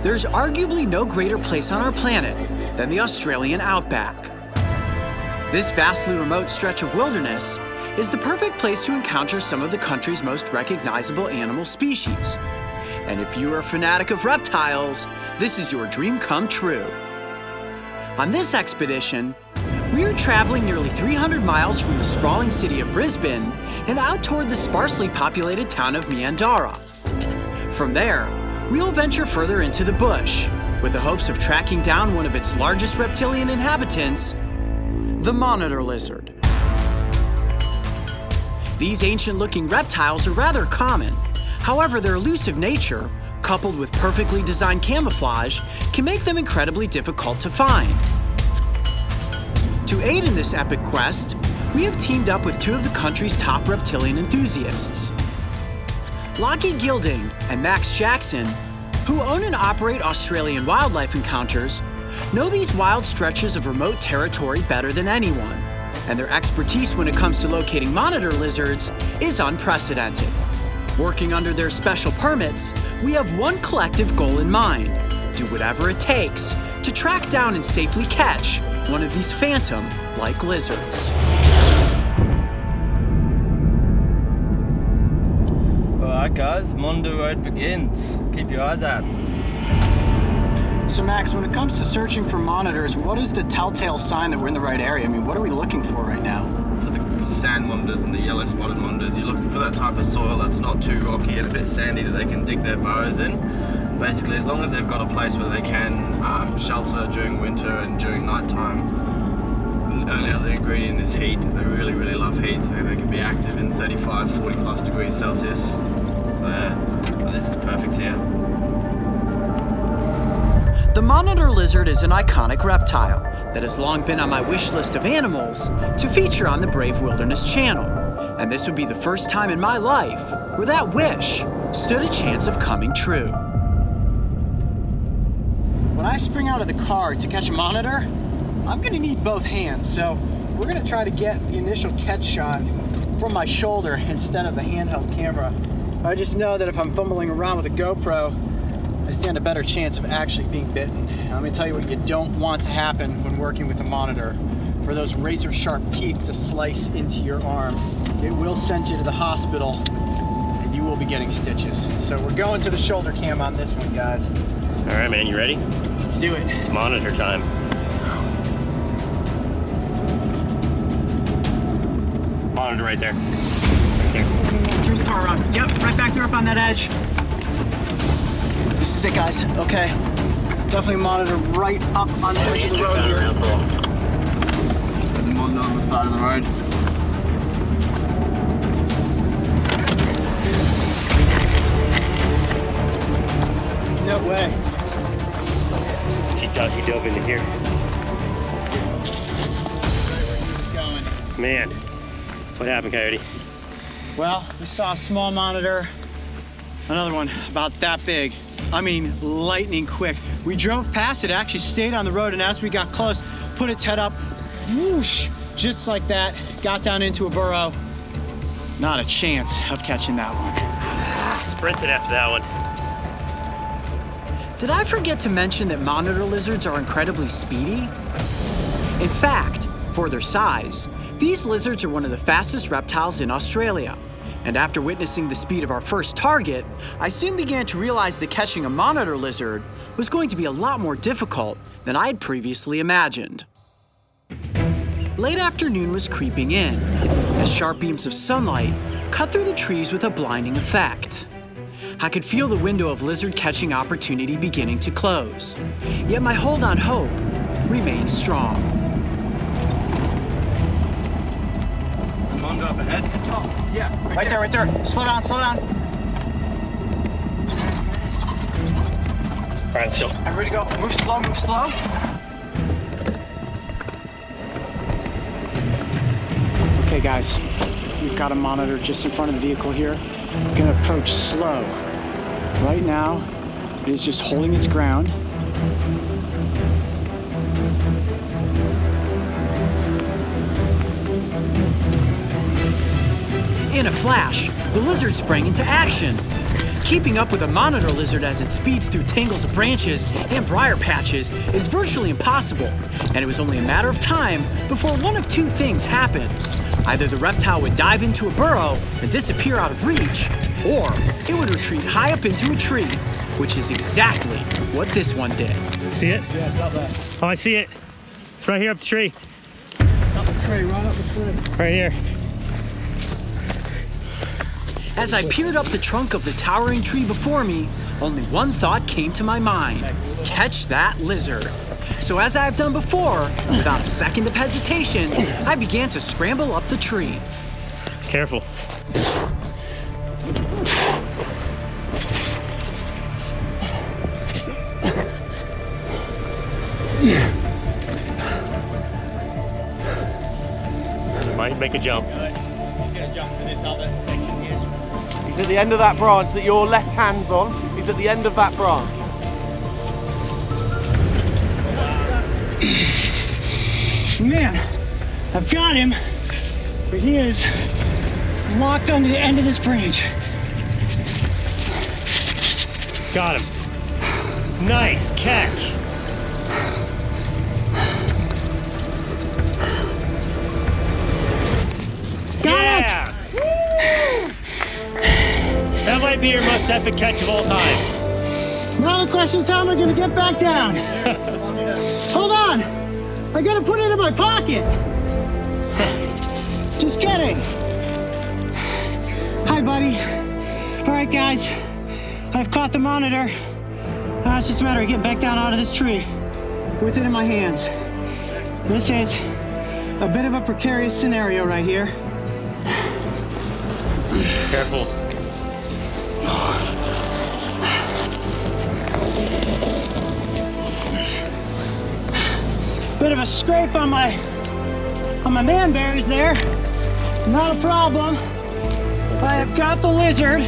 there's arguably no greater place on our planet than the Australian outback. This vastly remote stretch of wilderness is the perfect place to encounter some of the country's most recognizable animal species. And if you are a fanatic of reptiles, this is your dream come true. On this expedition, we are traveling nearly 300 miles from the sprawling city of Brisbane and out toward the sparsely populated town of Meandara. From there, we'll venture further into the bush with the hopes of tracking down one of its largest reptilian inhabitants, the monitor lizard. These ancient-looking reptiles are rather common. However, their elusive nature, coupled with perfectly designed camouflage, can make them incredibly difficult to find. To aid in this epic quest, we have teamed up with two of the country's top reptilian enthusiasts. Lockie Gilding and Max Jackson, who own and operate Australian Wildlife Encounters, know these wild stretches of remote territory better than anyone, and their expertise when it comes to locating monitor lizards is unprecedented. Working under their special permits, we have one collective goal in mind: do whatever it takes to track down and safely catch one of these phantom-like lizards. Alright guys, Mondo Road begins. Keep your eyes out. So Max, when it comes to searching for monitors, what is the telltale sign that we're in the right area? I mean, what are we looking for right now? For the sand monitors and the yellow spotted monitors, you're looking for that type of soil that's not too rocky and a bit sandy that they can dig their burrows in. Basically, as long as they've got a place where they can shelter during winter and during night time. The only other ingredient is heat. They really, really love heat, so they can be active in 35, 40 plus degrees Celsius. So yeah, this is perfect here. The monitor lizard is an iconic reptile that has long been on my wish list of animals to feature on the Brave Wilderness channel. And this would be the first time in my life where that wish stood a chance of coming true. When I spring out of the car to catch a monitor, I'm gonna need both hands. So we're gonna try to get the initial catch shot from my shoulder instead of the handheld camera. I just know that if I'm fumbling around with a GoPro, I stand a better chance of actually being bitten. And let me tell you what you don't want to happen when working with a monitor. For those razor sharp teeth to slice into your arm. It will send you to the hospital and you will be getting stitches. So we're going to the shoulder cam on this one, guys. All right, man, you ready? Let's do it. It's monitor time. Monitor right there. Right there. Turn the car around. Yep, right back there up on that edge. This is it, guys. Okay. Definitely monitor right up on the edge of the road here. There's a monitor on the side of the road. No way. She thought he dove into here. Going. Man, what happened, Coyote? Well, we saw a small monitor. Another one about that big. I mean, lightning quick. We drove past it, actually stayed on the road, and as we got close, put its head up, whoosh, just like that, got down into a burrow. Not a chance of catching that one. Sprinted after that one. Did I forget to mention that monitor lizards are incredibly speedy? In fact, for their size, these lizards are one of the fastest reptiles in Australia. And after witnessing the speed of our first target, I soon began to realize that catching a monitor lizard was going to be a lot more difficult than I had previously imagined. Late afternoon was creeping in, as sharp beams of sunlight cut through the trees with a blinding effect. I could feel the window of lizard catching opportunity beginning to close, yet my hold on hope remained strong. Monitor up ahead. Oh, yeah, right there, right there. Slow down, slow down. All right, let's go. I'm ready to go. Move slow, move slow. Okay, guys, we've got a monitor just in front of the vehicle here. gonna approach slow. Right now, it is just holding its ground. In a flash, the lizard sprang into action. Keeping up with a monitor lizard as it speeds through tangles of branches and briar patches is virtually impossible, and it was only a matter of time before one of two things happened. Either the reptile would dive into a burrow and disappear out of reach, or it would retreat high up into a tree, which is exactly what this one did. See it? Yeah, it's up there. Oh, I see it. It's right here up the tree. Up the tree, right up the tree. Right here. As I peered up the trunk of the towering tree before me, only one thought came to my mind: catch that lizard. So as I've done before, without a second of hesitation, I began to scramble up the tree. Careful. Might make a jump. He's gonna jump to this other section here. He's at the end of that branch that your left hand's on. He's at the end of that branch. Man, I've got him, but he is locked onto the end of this branch. Got him. Nice catch. Got it! That might be your most epic catch of all time. Now the question is, how am I gonna get back down? Hold on, I gotta put it in my pocket. Just kidding. Hi, buddy. All right, guys, I've caught the monitor. Now it's just a matter of getting back down out of this tree with it in my hands. This is a bit of a precarious scenario right here. Careful. Bit of a scrape on my manberries there. Not a problem. I have got the lizard.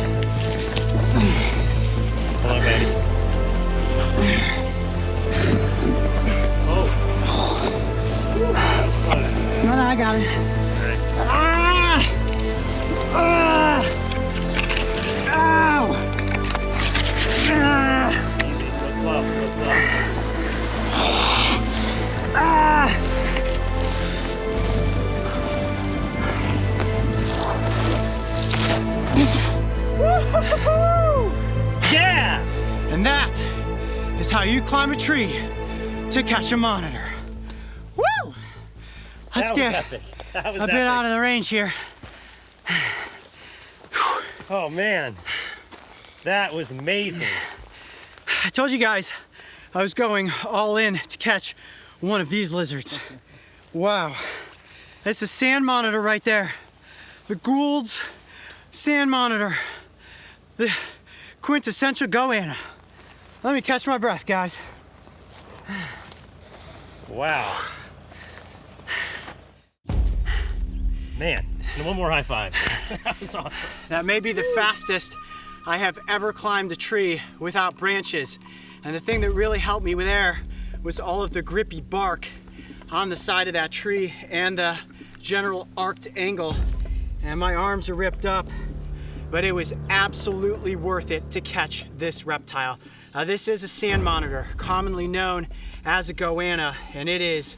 Hold on, baby. Oh. That's close. No, I got it. All right. Ah! Ah! Ow! Ah! Easy. Go slow. Go slow. Ah! Yeah! And that is how you climb a tree to catch a monitor. Woo! Let's get epic. That was a bit out of the range here. Oh man, that was amazing. I told you guys I was going all in to catch one of these lizards. Wow. That's the sand monitor right there. The Gould's sand monitor. The quintessential goanna. Let me catch my breath, guys. Wow. Man, and one more high five. That was awesome. That may be the fastest I have ever climbed a tree without branches. And the thing that really helped me there was all of the grippy bark on the side of that tree and the general arced angle. And my arms are ripped up, but it was absolutely worth it to catch this reptile. This is a sand monitor, commonly known as a goanna, and it is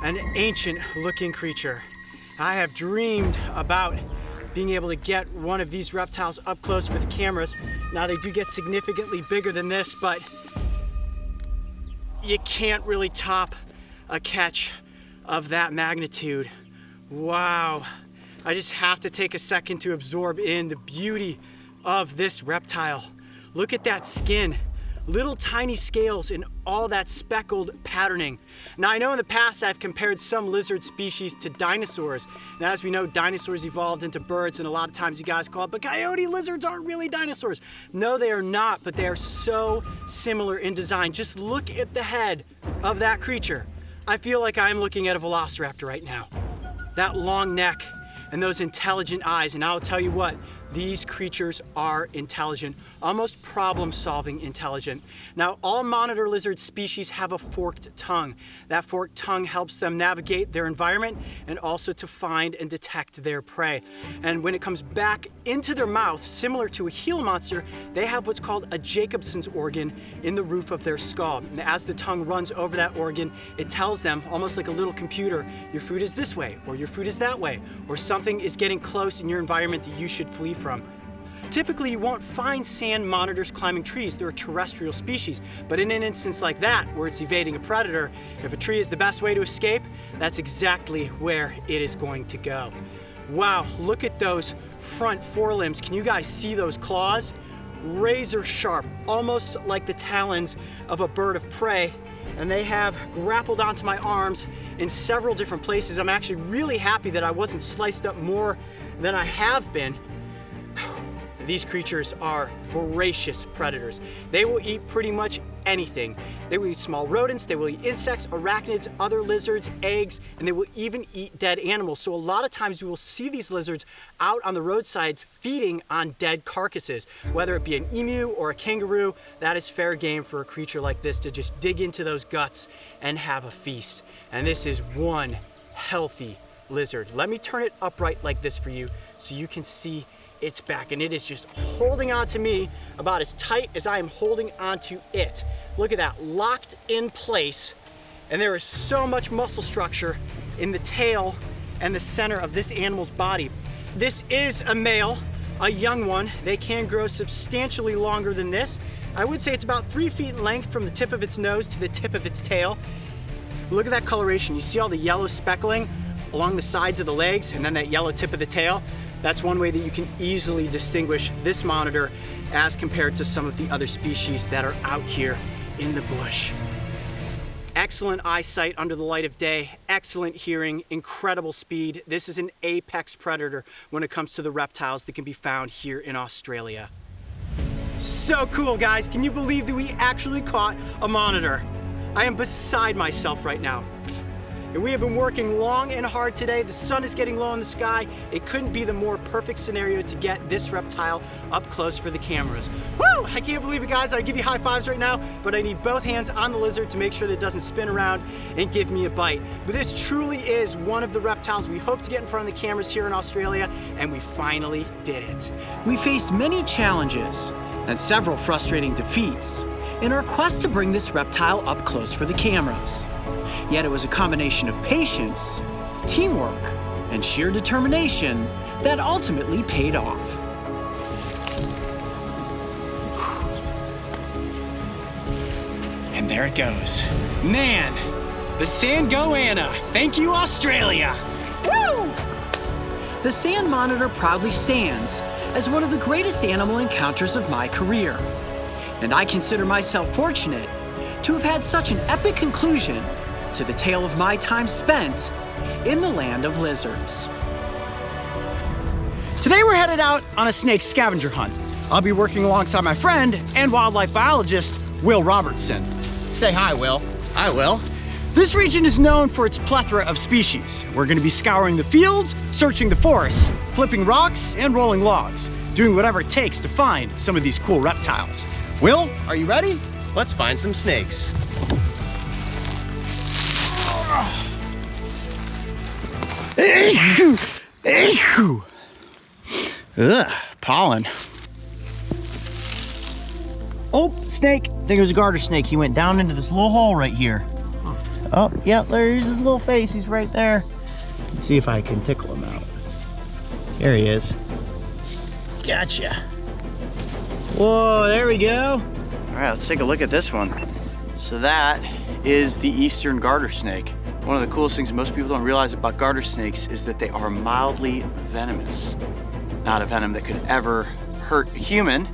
an ancient looking creature. I have dreamed about being able to get one of these reptiles up close for the cameras. Now they do get significantly bigger than this, but you can't really top a catch of that magnitude. Wow. I just have to take a second to absorb in the beauty of this reptile. Look at that skin. Little tiny scales and all that speckled patterning. Now I know in the past I've compared some lizard species to dinosaurs. And as we know, dinosaurs evolved into birds, and a lot of times you guys call it, but coyote lizards aren't really dinosaurs. No, they are not, but they are so similar in design. Just look at the head of that creature. I feel like I'm looking at a velociraptor right now. That long neck and those intelligent eyes, and I'll tell you what, These creatures are intelligent, almost problem-solving intelligent. Now, all monitor lizard species have a forked tongue. That forked tongue helps them navigate their environment and also to find and detect their prey. And when it comes back into their mouth, similar to a Gila monster, they have what's called a Jacobson's organ in the roof of their skull. And as the tongue runs over that organ, it tells them, almost like a little computer, your food is this way, or your food is that way, or something is getting close in your environment that you should flee from. Typically, you won't find sand monitors climbing trees. They're a terrestrial species. But in an instance like that, where it's evading a predator, if a tree is the best way to escape, that's exactly where it is going to go. Wow, look at those front forelimbs. Can you guys see those claws? Razor sharp, almost like the talons of a bird of prey. And they have grappled onto my arms in several different places. I'm actually really happy that I wasn't sliced up more than I have been. These creatures are voracious predators. They will eat pretty much anything. They will eat small rodents, they will eat insects, arachnids, other lizards, eggs, and they will even eat dead animals. So a lot of times you will see these lizards out on the roadsides feeding on dead carcasses. Whether it be an emu or a kangaroo, that is fair game for a creature like this to just dig into those guts and have a feast. And this is one healthy lizard. Let me turn it upright like this for you so you can see its back, and it is just holding on to me about as tight as I am holding onto it. Look at that, locked in place, and there is so much muscle structure in the tail and the center of this animal's body. This is a male, a young one. They can grow substantially longer than this. I would say it's about 3 feet in length from the tip of its nose to the tip of its tail. Look at that coloration. You see all the yellow speckling along the sides of the legs and then that yellow tip of the tail? That's one way that you can easily distinguish this monitor as compared to some of the other species that are out here in the bush. Excellent eyesight under the light of day, excellent hearing, incredible speed. This is an apex predator when it comes to the reptiles that can be found here in Australia. So cool, guys. Can you believe that we actually caught a monitor? I am beside myself right now. And we have been working long and hard today. The sun is getting low in the sky. It couldn't be the more perfect scenario to get this reptile up close for the cameras. Woo! I can't believe it, guys. I give you high fives right now, but I need both hands on the lizard to make sure that it doesn't spin around and give me a bite. But this truly is one of the reptiles we hope to get in front of the cameras here in Australia, and we finally did it. We faced many challenges and several frustrating defeats in our quest to bring this reptile up close for the cameras. Yet it was a combination of patience, teamwork, and sheer determination that ultimately paid off. And there it goes. Man, the sand goanna. Thank you, Australia. Woo! The sand monitor proudly stands as one of the greatest animal encounters of my career. And I consider myself fortunate to have had such an epic conclusion to the tale of my time spent in the land of lizards. Today we're headed out on a snake scavenger hunt. I'll be working alongside my friend and wildlife biologist, Will Robertson. Say hi, Will. Hi, Will. This region is known for its plethora of species. We're gonna be scouring the fields, searching the forests, flipping rocks, and rolling logs, doing whatever it takes to find some of these cool reptiles. Will, are you ready? Let's find some snakes. Ugh, pollen. Oh, snake. I think it was a garter snake. He went down into this little hole right here. Oh, yeah, there's his little face. He's right there. Let's see if I can tickle him out. There he is. Gotcha. Whoa, there we go. All right, let's take a look at this one. So that is the eastern garter snake. One of the coolest things most people don't realize about garter snakes is that they are mildly venomous. Not a venom that could ever hurt a human,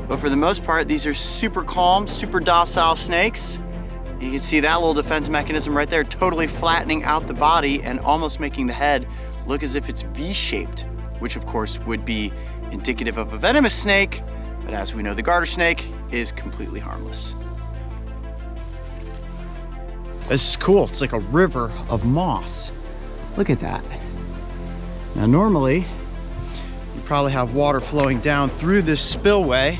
but for the most part, these are super calm, super docile snakes. You can see that little defense mechanism right there, totally flattening out the body and almost making the head look as if it's V-shaped, which of course would be indicative of a venomous snake, but as we know, the garter snake is completely harmless. This is cool. It's like a river of moss. Look at that. Now normally, you probably have water flowing down through this spillway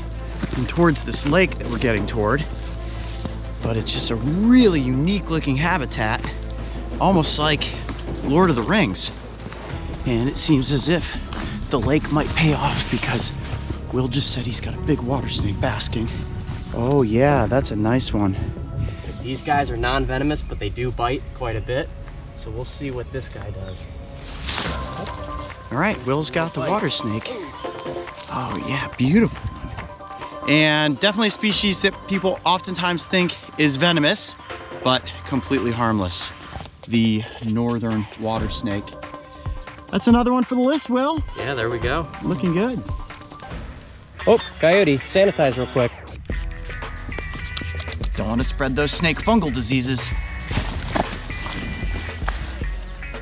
and towards this lake that we're getting toward. But it's just a really unique looking habitat, almost like Lord of the Rings. And it seems as if the lake might pay off because Will just said he's got a big water snake basking. Oh yeah, that's a nice one. These guys are non-venomous, but they do bite quite a bit. So we'll see what this guy does. All right, Will's got the water snake. Oh yeah, beautiful. And definitely a species that people oftentimes think is venomous, but completely harmless. The northern water snake. That's another one for the list, Will. Yeah, there we go. Looking good. Oh, Coyote, sanitize real quick. Don't want to spread those snake fungal diseases.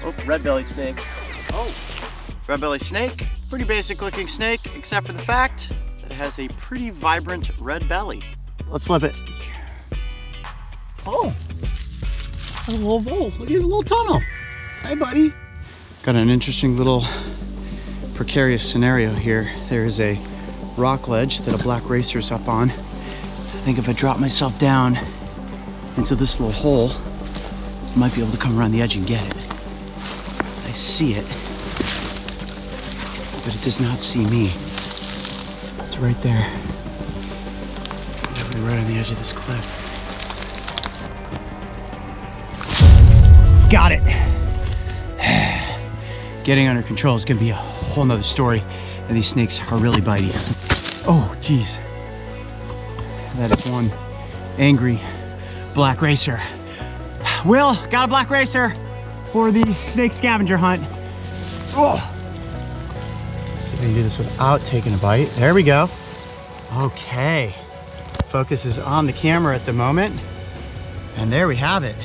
Oh, red-bellied snake. Oh, red-bellied snake. Pretty basic looking snake, except for the fact that it has a pretty vibrant red belly. Let's flip it. Oh, a little hole. Look, here's a little tunnel. Hey, buddy. Got an interesting little precarious scenario here. There is a rock ledge that a black racer's up on. I think if I drop myself down into this little hole, I might be able to come around the edge and get it. I see it, but it does not see me. It's right there. Definitely right on the edge of this cliff. Got it. Getting under control is gonna be a whole nother story, and these snakes are really bitey. Oh, geez. That is one angry black racer. Will, got a black racer for the snake scavenger hunt. Oh. See if I can do this without taking a bite. There we go. Okay. Focus is on the camera at the moment. And there we have it.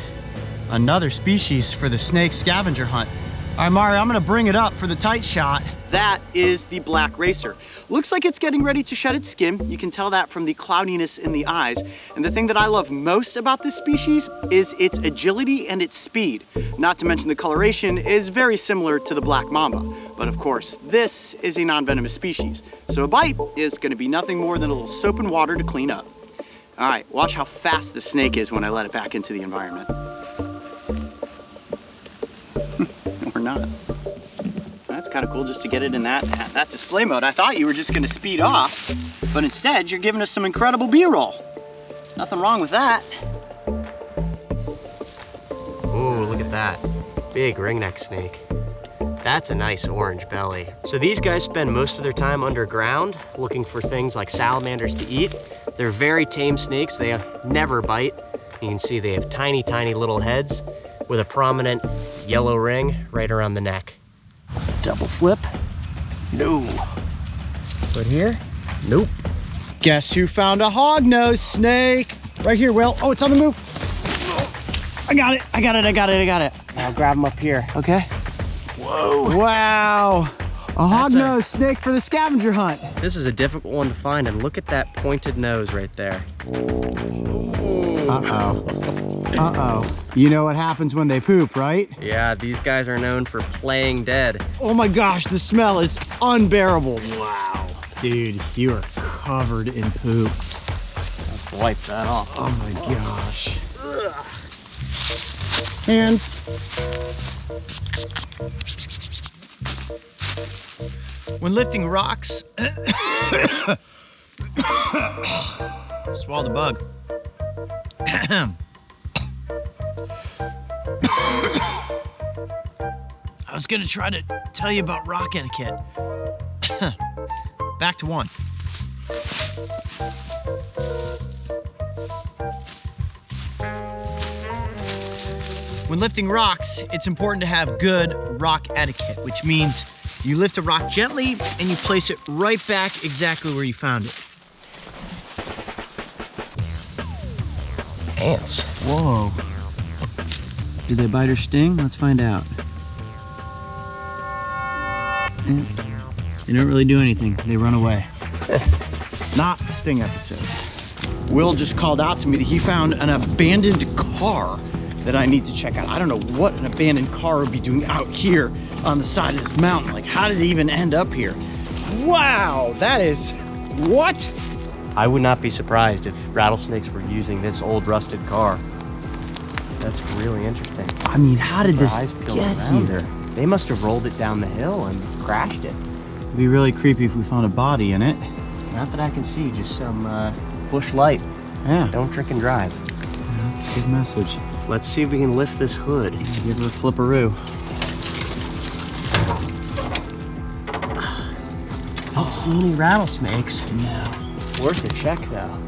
Another species for the snake scavenger hunt. All right, Mario, I'm gonna bring it up for the tight shot. That is the black racer. Looks like it's getting ready to shed its skin. You can tell that from the cloudiness in the eyes. And the thing that I love most about this species is its agility and its speed. Not to mention the coloration is very similar to the black mamba. But of course, this is a non-venomous species. So a bite is gonna be nothing more than a little soap and water to clean up. All right, watch how fast the snake is when I let it back into the environment. Or not. That's kind of cool just to get it in that display mode. I thought you were just gonna speed off, but instead you're giving us some incredible B-roll. Nothing wrong with that. Ooh, look at that. Big ringneck snake. That's a nice orange belly. So these guys spend most of their time underground looking for things like salamanders to eat. They're very tame snakes. They never bite. You can see they have tiny, tiny little heads with a prominent yellow ring right around the neck. Double flip? No. But here? Nope. Guess who found a hognose snake? Right here, Will. Oh, it's on the move. I got it. I'll grab him up here, okay? Whoa. Wow. A hognose snake for the scavenger hunt. This is a difficult one to find, and look at that pointed nose right there. Uh-oh. Uh-oh. You know what happens when they poop, right? Yeah, these guys are known for playing dead. Oh my gosh, the smell is unbearable. Wow. Dude, you are covered in poop. Let's wipe that off. Oh my gosh. Hands. When lifting rocks, swallowed a bug. I was gonna try to tell you about rock etiquette. Back to one. When lifting rocks, it's important to have good rock etiquette, which means you lift a rock gently and you place it right back exactly where you found it. Ants. Whoa. Did they bite or sting? Let's find out. They don't really do anything. They run away. Not a sting episode. Will just called out to me that he found an abandoned car that I need to check out. I don't know what an abandoned car would be doing out here on the side of this mountain. Like, how did it even end up here? Wow, that is, what? I would not be surprised if rattlesnakes were using this old rusted car. That's really interesting. I mean, how did this Eyes go get around here? it. They must have rolled it down the hill and crashed it. It'd be really creepy if we found a body in it. Not that I can see, just some bush light. Yeah, Don't drink and drive. that's a good message. Let's see if we can lift this hood. Give her a flipperoo. Don't see any rattlesnakes. No. Worth a check though.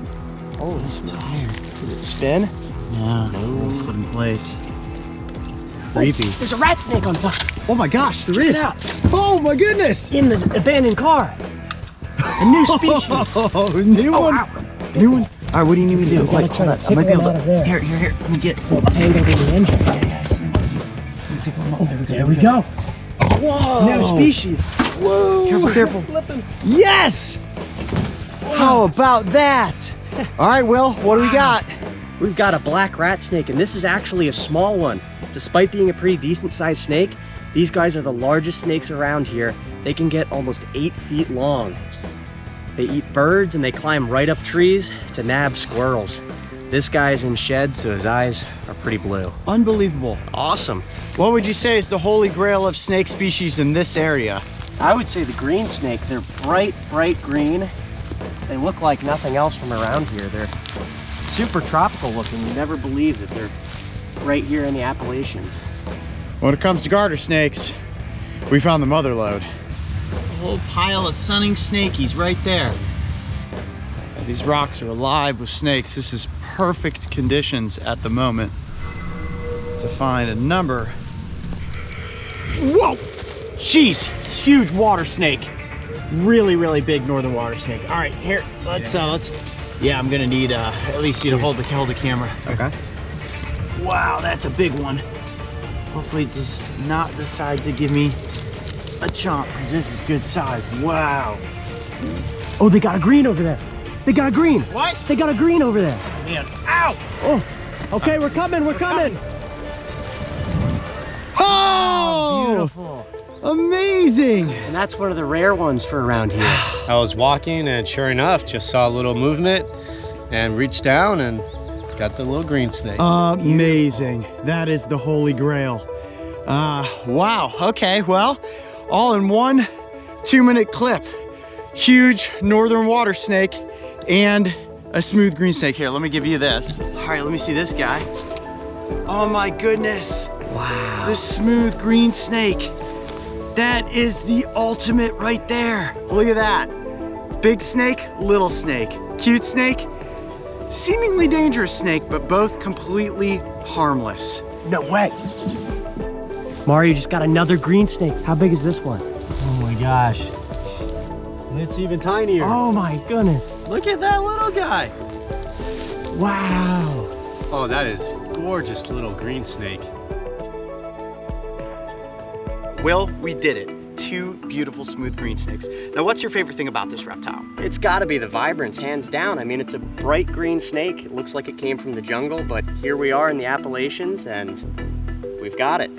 Oh, this is tired. Did it spin? Yeah, No. it's in place. Creepy. There's a rat snake on top. Oh my gosh, there is. it out. Oh my goodness. In the abandoned car. A new species. Oh, new one. New one. All right, what do you need me to do? Wait, hold on. I might be able to. Here. Let me get Tangled in the engine. There we go. Whoa. New species. Whoa. Careful. Yes. How about that? All right, Will, what do we got? We've got a black rat snake, and this is actually a small one. Despite being a pretty decent sized snake, these guys are the largest snakes around here. They can get almost 8 feet long. They eat birds and they climb right up trees to nab squirrels. This guy's in shed, so his eyes are pretty blue. Unbelievable. Awesome. What would you say is the holy grail of snake species in this area? I would say the green snake. They're bright green. They look like nothing else from around here. They're super tropical looking. You never believe that they're right here in the Appalachians. When it comes to garter snakes, we found the mother lode. A whole pile of sunning snakies right there. These rocks are alive with snakes. This is perfect conditions at the moment to find a number. Whoa! Jeez, huge water snake. Really big northern water snake. All right, here, let's, yeah, I'm gonna need, at least you to hold the camera. Okay. Wow, that's a big one. Hopefully it does not decide to give me a chomp, because this is good size. Wow. Oh, they got a green over there. They got a green. What? They got a green over there. Man, ow! Oh, okay, we're coming. Oh! Beautiful. Amazing! And that's one of the rare ones for around here. I was walking and sure enough, just saw a little movement and reached down and got the little green snake. Amazing. That is the holy grail. Wow. Okay, well, all in one 2-minute clip. Huge northern water snake and a smooth green snake. Here, let me give you this. All right, let me see this guy. Oh my goodness. Wow. The smooth green snake. That is the ultimate right there. Look at that. Big snake, little snake. Cute snake, seemingly dangerous snake, but both completely harmless. No way. Mario just got another green snake. How big is this one? Oh my gosh. It's even tinier. Oh my goodness. Look at that little guy. Wow. Oh, that is gorgeous little green snake. Will, we did it. 2 beautiful smooth green snakes. Now, what's your favorite thing about this reptile? It's gotta be the vibrance, hands down. I mean, it's a bright green snake. It looks like it came from the jungle, but here we are in the Appalachians and we've got it.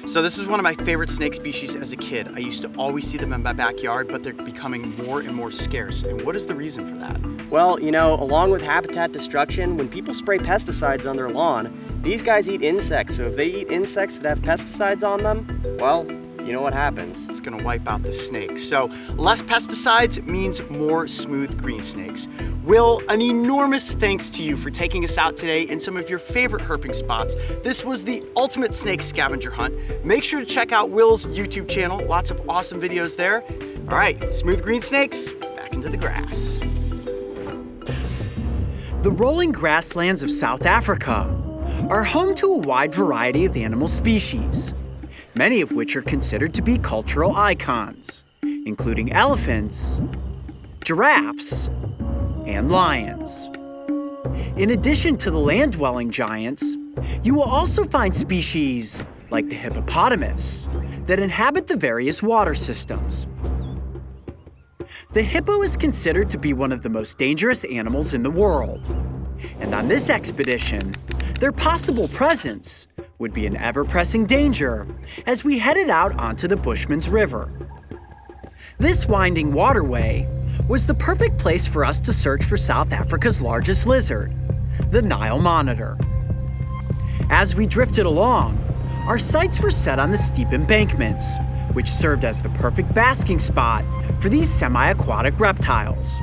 So this is one of my favorite snake species as a kid. I used to always see them in my backyard, but they're becoming more and more scarce. And what is the reason for that? Well, you know, along with habitat destruction, when people spray pesticides on their lawn, these guys eat insects. So if they eat insects that have pesticides on them, well, you know what happens. It's gonna wipe out the snakes. So less pesticides means more smooth green snakes. Will, an enormous thanks to you for taking us out today in some of your favorite herping spots. This was the ultimate snake scavenger hunt. Make sure to check out Will's YouTube channel. Lots of awesome videos there. All right, smooth green snakes, back into the grass. The rolling grasslands of South Africa are home to a wide variety of animal species, many of which are considered to be cultural icons, including elephants, giraffes, and lions. In addition to the land-dwelling giants, you will also find species like the hippopotamus that inhabit the various water systems. The hippo is considered to be one of the most dangerous animals in the world, and on this expedition, their possible presence would be an ever-pressing danger as we headed out onto the Bushman's River. This winding waterway was the perfect place for us to search for South Africa's largest lizard, the Nile Monitor. As we drifted along, our sights were set on the steep embankments, which served as the perfect basking spot for these semi-aquatic reptiles.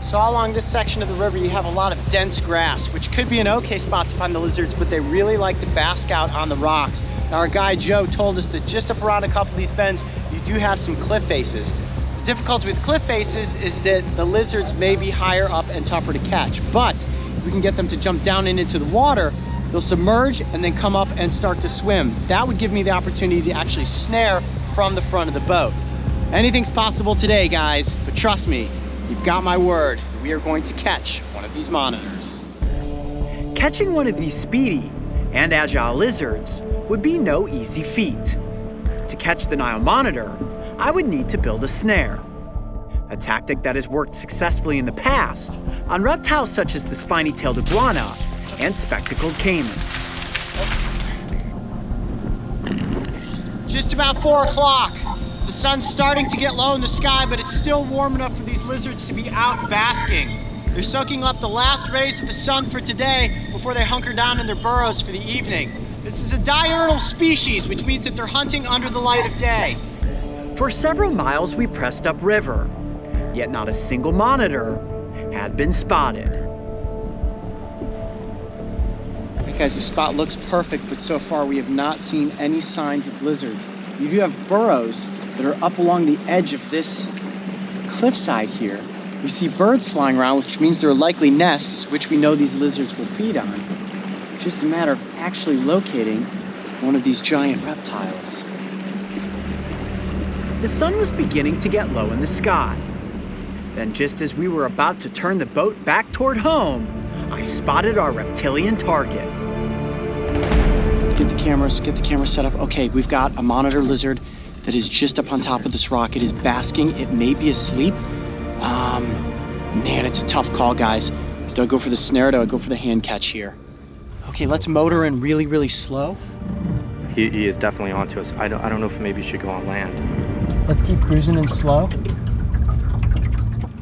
So along this section of the river, you have a lot of dense grass, which could be an okay spot to find the lizards, but they really like to bask out on the rocks. Now, our guide Joe told us that just up around a couple of these bends, you do have some cliff faces. The difficulty with cliff faces is that the lizards may be higher up and tougher to catch, but if we can get them to jump down and into the water, they'll submerge and then come up and start to swim. That would give me the opportunity to actually snare from the front of the boat. Anything's possible today, guys, but trust me, you've got my word. We are going to catch one of these monitors. Catching one of these speedy and agile lizards would be no easy feat. To catch the Nile Monitor, I would need to build a snare, a tactic that has worked successfully in the past on reptiles such as the spiny-tailed iguana and spectacled caiman. Just about 4 o'clock. The sun's starting to get low in the sky, but it's still warm enough for these lizards to be out basking. They're soaking up the last rays of the sun for today before they hunker down in their burrows for the evening. This is a diurnal species, which means that they're hunting under the light of day. For several miles we pressed upriver, yet not a single monitor had been spotted. Okay, guys, the spot looks perfect, but so far we have not seen any signs of lizards. You do have burrows that are up along the edge of this cliffside here. We see birds flying around, which means there are likely nests, which we know these lizards will feed on. Just a matter of actually locating one of these giant reptiles. The sun was beginning to get low in the sky. Then just as we were about to turn the boat back toward home, I spotted our reptilian target. Get the camera set up. Okay, we've got a monitor lizard that is just up on top of this rock. It is basking. It may be asleep. Man, it's a tough call, guys. Do I go for the snare or do I go for the hand catch here? Okay, let's motor in really, really slow. He is definitely onto us. I don't know if maybe you should go on land. Let's keep cruising in slow. All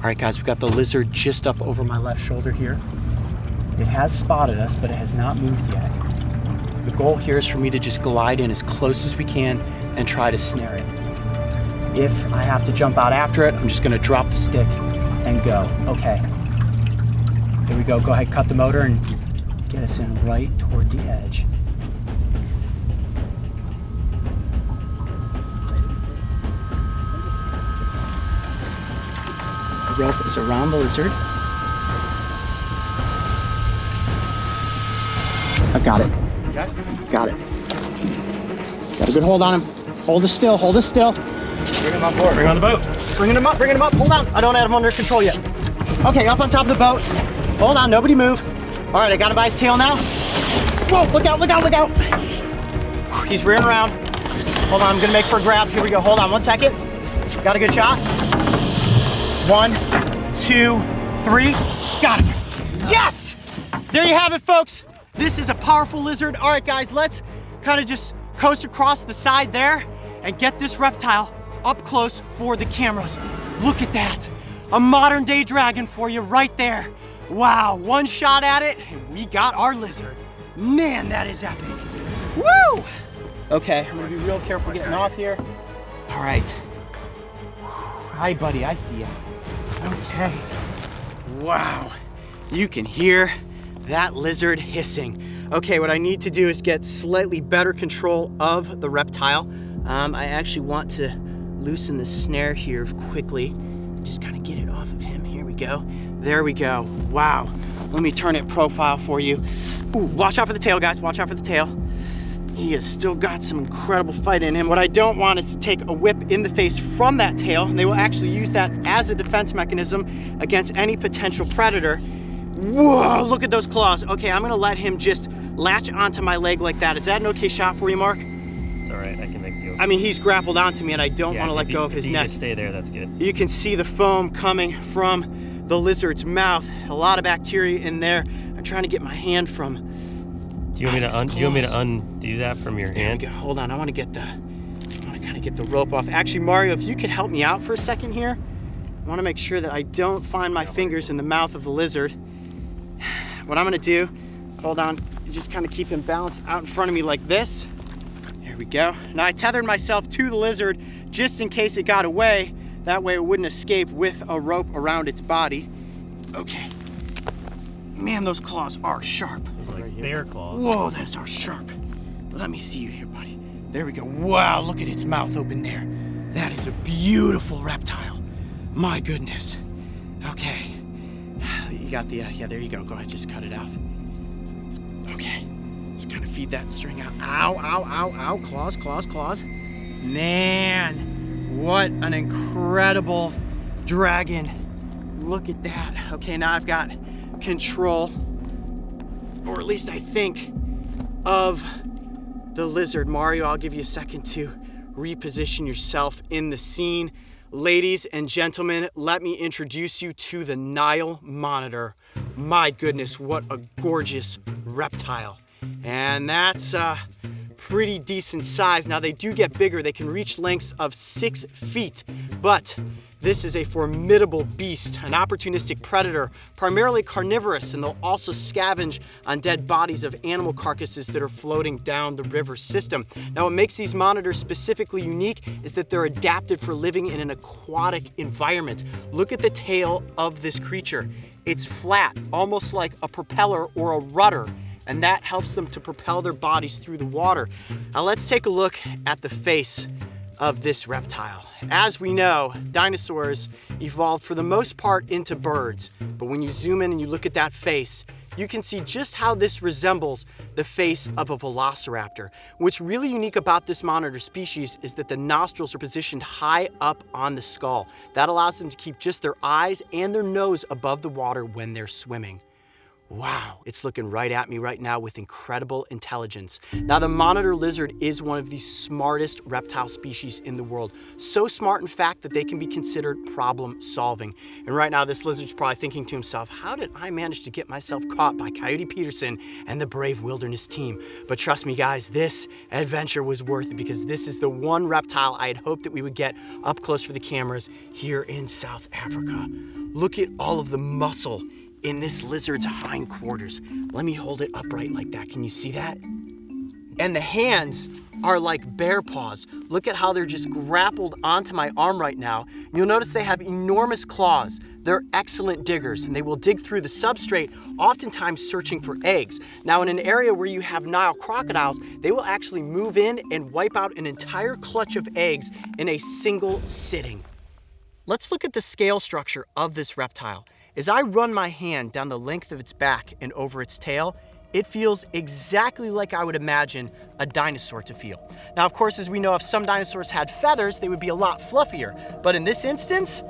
right, guys, we've got the lizard just up over my left shoulder here. It has spotted us, but it has not moved yet. The goal here is for me to just glide in as close as we can and try to snare it. If I have to jump out after it, I'm just gonna drop the stick and go. Okay, here we go. Go ahead, cut the motor and get us in right toward the edge. The rope is around the lizard. I've got it. Got it. Got a good hold on him. Hold us still, hold us still. Bring him on board. Bring him on the boat. Bringing him up, hold on. I don't have him under control yet. Okay, up on top of the boat. Hold on, nobody move. All right, I got him by his tail now. Whoa, look out, look out, look out. He's rearing around. Hold on, I'm gonna make for a grab. Here we go, hold on 1 second. Got a good shot. 1, 2, 3, got him. Yes! There you have it, folks. This is a powerful lizard. All right, guys, let's kind of just coast across the side there and get this reptile up close for the cameras. Look at that. A modern day dragon for you right there. Wow, 1 shot at it and we got our lizard. Man, that is epic. Woo! Okay, I'm gonna be real careful getting off here. All right. Hi, buddy, I see you. Okay. Wow, you can hear that lizard hissing. Okay, what I need to do is get slightly better control of the reptile. I actually want to loosen the snare here quickly. Just kind of get it off of him. Here we go. There we go. Wow. Let me turn it profile for you. Ooh, watch out for the tail, guys. Watch out for the tail. He has still got some incredible fight in him. What I don't want is to take a whip in the face from that tail. They will actually use that as a defense mechanism against any potential predator. Whoa, look at those claws. Okay, I'm gonna let him just latch onto my leg like that. Is that an okay shot for you, Mark? It's all right, I can make you. I mean, he's grappled onto me and I don't want to let go of his neck. Just stay there, that's good. You can see the foam coming from the lizard's mouth. A lot of bacteria in there. I'm trying to get my hand from. Do you want me to undo that from your hand? Hold on, I want to Gotta get the rope off. Actually, Mario, if you could help me out for a second here. I wanna make sure that I don't find my fingers in the mouth of the lizard. What I'm gonna do, hold on, just kind of keep him balanced out in front of me like this. There we go. Now I tethered myself to the lizard just in case it got away. That way it wouldn't escape with a rope around its body. Okay. Man, those claws are sharp. It's like bear claws. Whoa, those are sharp. Let me see you here, buddy. There we go. Wow, look at its mouth open there. That is a beautiful reptile. My goodness. Okay. You got the, yeah, there you go. Go ahead, just cut it off. Okay. Just kind of feed that string out. Ow, ow, ow, ow. Claws, claws, claws. Man, what an incredible dragon. Look at that. Okay, now I've got control, or at least I think, of the lizard. Mario, I'll give you a second to reposition yourself in the scene. Ladies and gentlemen, let me introduce you to the NILE Monitor. My goodness, what a gorgeous reptile. And that's pretty decent size. Now they do get bigger. They can reach lengths of 6 feet, but this is a formidable beast, an opportunistic predator, primarily carnivorous, and they'll also scavenge on dead bodies of animal carcasses that are floating down the river system. Now, what makes these monitors specifically unique is that they're adapted for living in an aquatic environment. Look at the tail of this creature. It's flat, almost like a propeller or a rudder, and that helps them to propel their bodies through the water. Now, let's take a look at the face of this reptile. As we know, dinosaurs evolved for the most part into birds, but when you zoom in and you look at that face, you can see just how this resembles the face of a velociraptor. What's really unique about this monitor species is that the nostrils are positioned high up on the skull. That allows them to keep just their eyes and their nose above the water when they're swimming. Wow, it's looking right at me right now with incredible intelligence. Now, the monitor lizard is one of the smartest reptile species in the world. So smart, in fact, that they can be considered problem solving. And right now, this lizard's probably thinking to himself, how did I manage to get myself caught by Coyote Peterson and the brave wilderness team? But trust me, guys, this adventure was worth it because this is the one reptile I had hoped that we would get up close for the cameras here in South Africa. Look at all of the muscle in this lizard's hindquarters. Let me hold it upright like that. Can you see that? And the hands are like bear paws. Look at how they're just grappled onto my arm right now. You'll notice they have enormous claws. They're excellent diggers, and they will dig through the substrate, oftentimes searching for eggs. Now, in an area where you have Nile crocodiles, they will actually move in and wipe out an entire clutch of eggs in a single sitting. Let's look at the scale structure of this reptile. As I run my hand down the length of its back and over its tail, it feels exactly like I would imagine a dinosaur to feel. Now, of course, as we know, if some dinosaurs had feathers, they would be a lot fluffier. But in this instance,